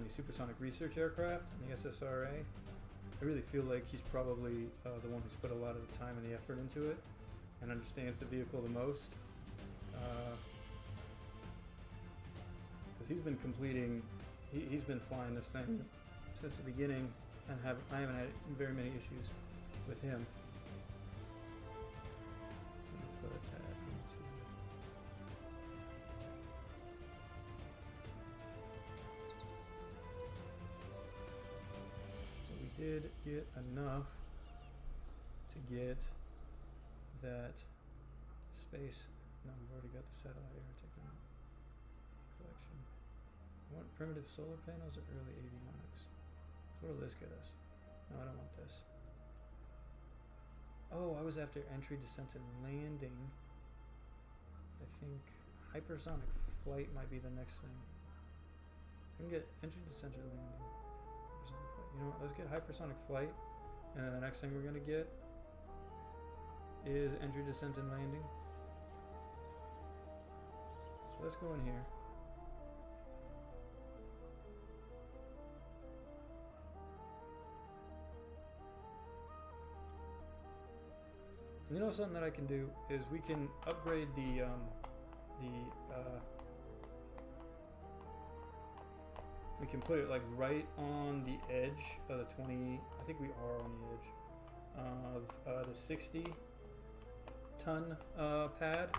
supersonic research aircraft and the SSRA. I really feel like he's probably the one who's put a lot of the time and the effort into it and understands the vehicle the most. Because he's been he's been flying this thing since the beginning, and I haven't had very many issues with him. Put that into. So we did get enough to get that space. No, we've already got the satellite air technology collection. I want primitive solar panels or early avionics. So what will this get us? No, I don't want this. Oh, I was after entry, descent, and landing. I think hypersonic flight might be the next thing. We can get entry, descent, or landing. Hypersonic flight. You know what? Let's get hypersonic flight, and then the next thing we're gonna get is entry, descent, and landing. So let's go in here. You know, something that I can do is we can upgrade we can put it like right on the edge of the 20. I think we are on the edge of the 60-ton pad,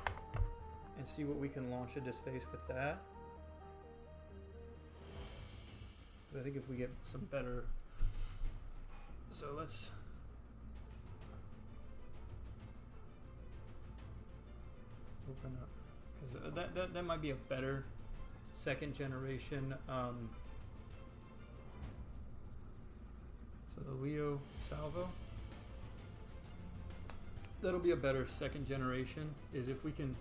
and see what we can launch into space with that. Because I think if we get some better, so let's. Open up, because that might be a better second generation. So the Leo salvo, that'll be a better second generation. Is if we can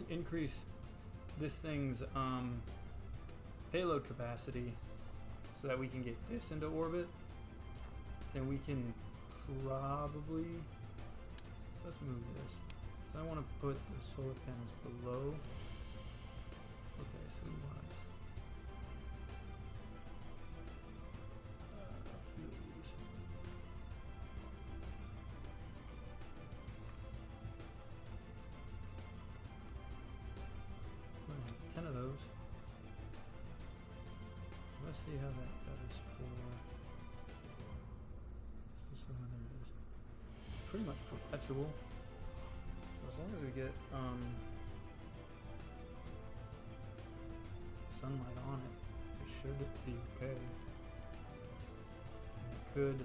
increase this thing's payload capacity so that we can get this into orbit, then we can probably. So let's move this. I want to put the solar panels below. Okay, so we want a few of these. We're going to have 10 of those. Let's see how that does for this one. There it is. Pretty much perpetual. As long as we get sunlight on it, it should be okay. And it could.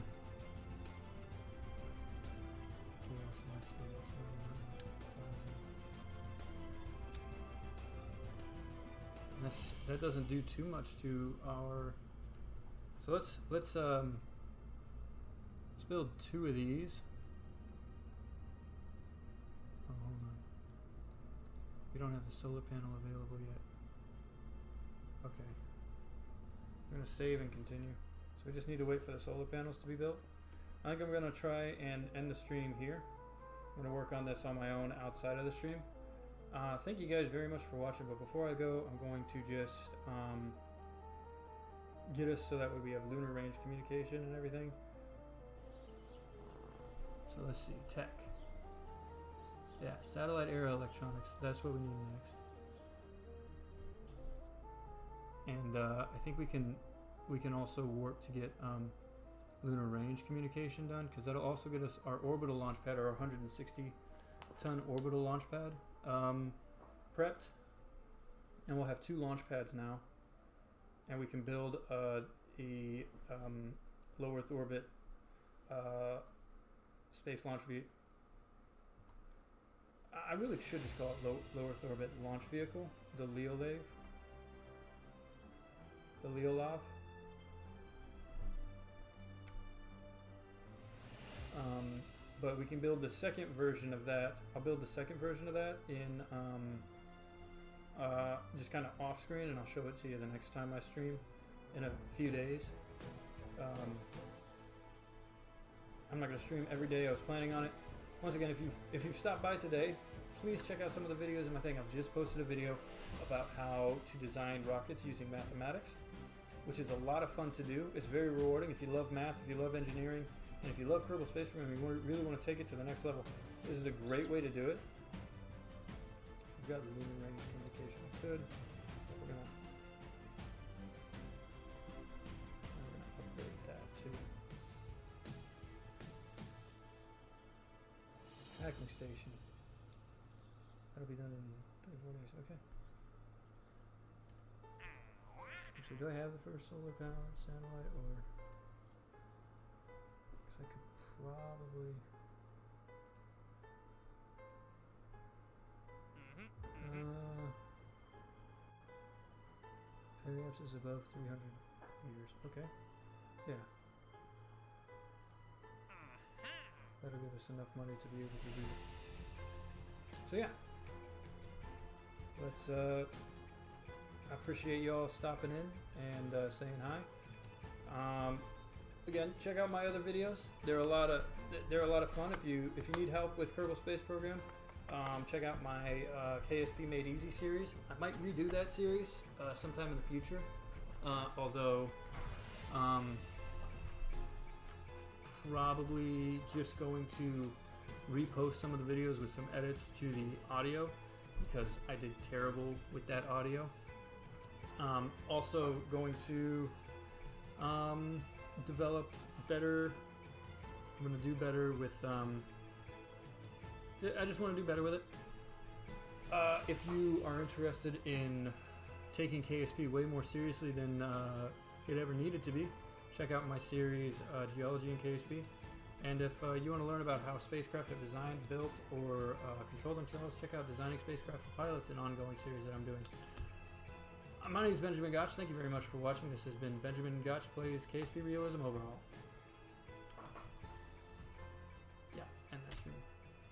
That doesn't do too much to our. So let's build 2 of these. We don't have the solar panel available yet. Okay. We're going to save and continue. So we just need to wait for the solar panels to be built. I think I'm going to try and end the stream here. I'm going to work on this on my own outside of the stream. Thank you guys very much for watching, but before I go, I'm going to just get us so that way we have lunar range communication and everything. So let's see, tech. Yeah, satellite aero electronics, that's what we need next. And I think we can also warp to get lunar range communication done, because that'll also get us our orbital launch pad, or our 160-ton orbital launch pad prepped. And we'll have 2 launch pads now. And we can build a low Earth orbit space launch vehicle. I really should just call it low Earth orbit launch vehicle, the Leolav. The Leolav. But we can build the second version of that. I'll build the second version of that in just kind of off screen, and I'll show it to you the next time I stream in a few days. I'm not going to stream every day. I was planning on it. Once again, if you've stopped by today, please check out some of the videos in my thing. I've just posted a video about how to design rockets using mathematics, which is a lot of fun to do. It's very rewarding. If you love math, if you love engineering, and if you love Kerbal Space Program, you really want to take it to the next level, this is a great way to do it. We've got lunar range communication. Good. We're gonna upgrade that too. Tracking station. That'll be done in 34 days. Okay. Actually, do I have the first solar powered satellite, or? Because I could probably. Periapsis is above 300 meters. Okay. Yeah. That'll give us enough money to be able to do it. So yeah. Let's I appreciate y'all stopping in and saying hi. Again, check out my other videos. They're a lot of fun. If you need help with Kerbal Space Program, check out my KSP Made Easy series. I might redo that series sometime in the future, although probably just going to repost some of the videos with some edits to the audio, because I did terrible with that audio. Also going to develop better. I'm going to do better with I just want to do better with it. If you are interested in taking KSP way more seriously than it ever needed to be, check out my series Geology in KSP. And if you want to learn about how spacecraft are designed, built, or control themselves, check out Designing Spacecraft for Pilots, an ongoing series that I'm doing. My name is Benjamin Gottsch. Thank you very much for watching. This has been Benjamin Gottsch Plays KSP Realism Overhaul.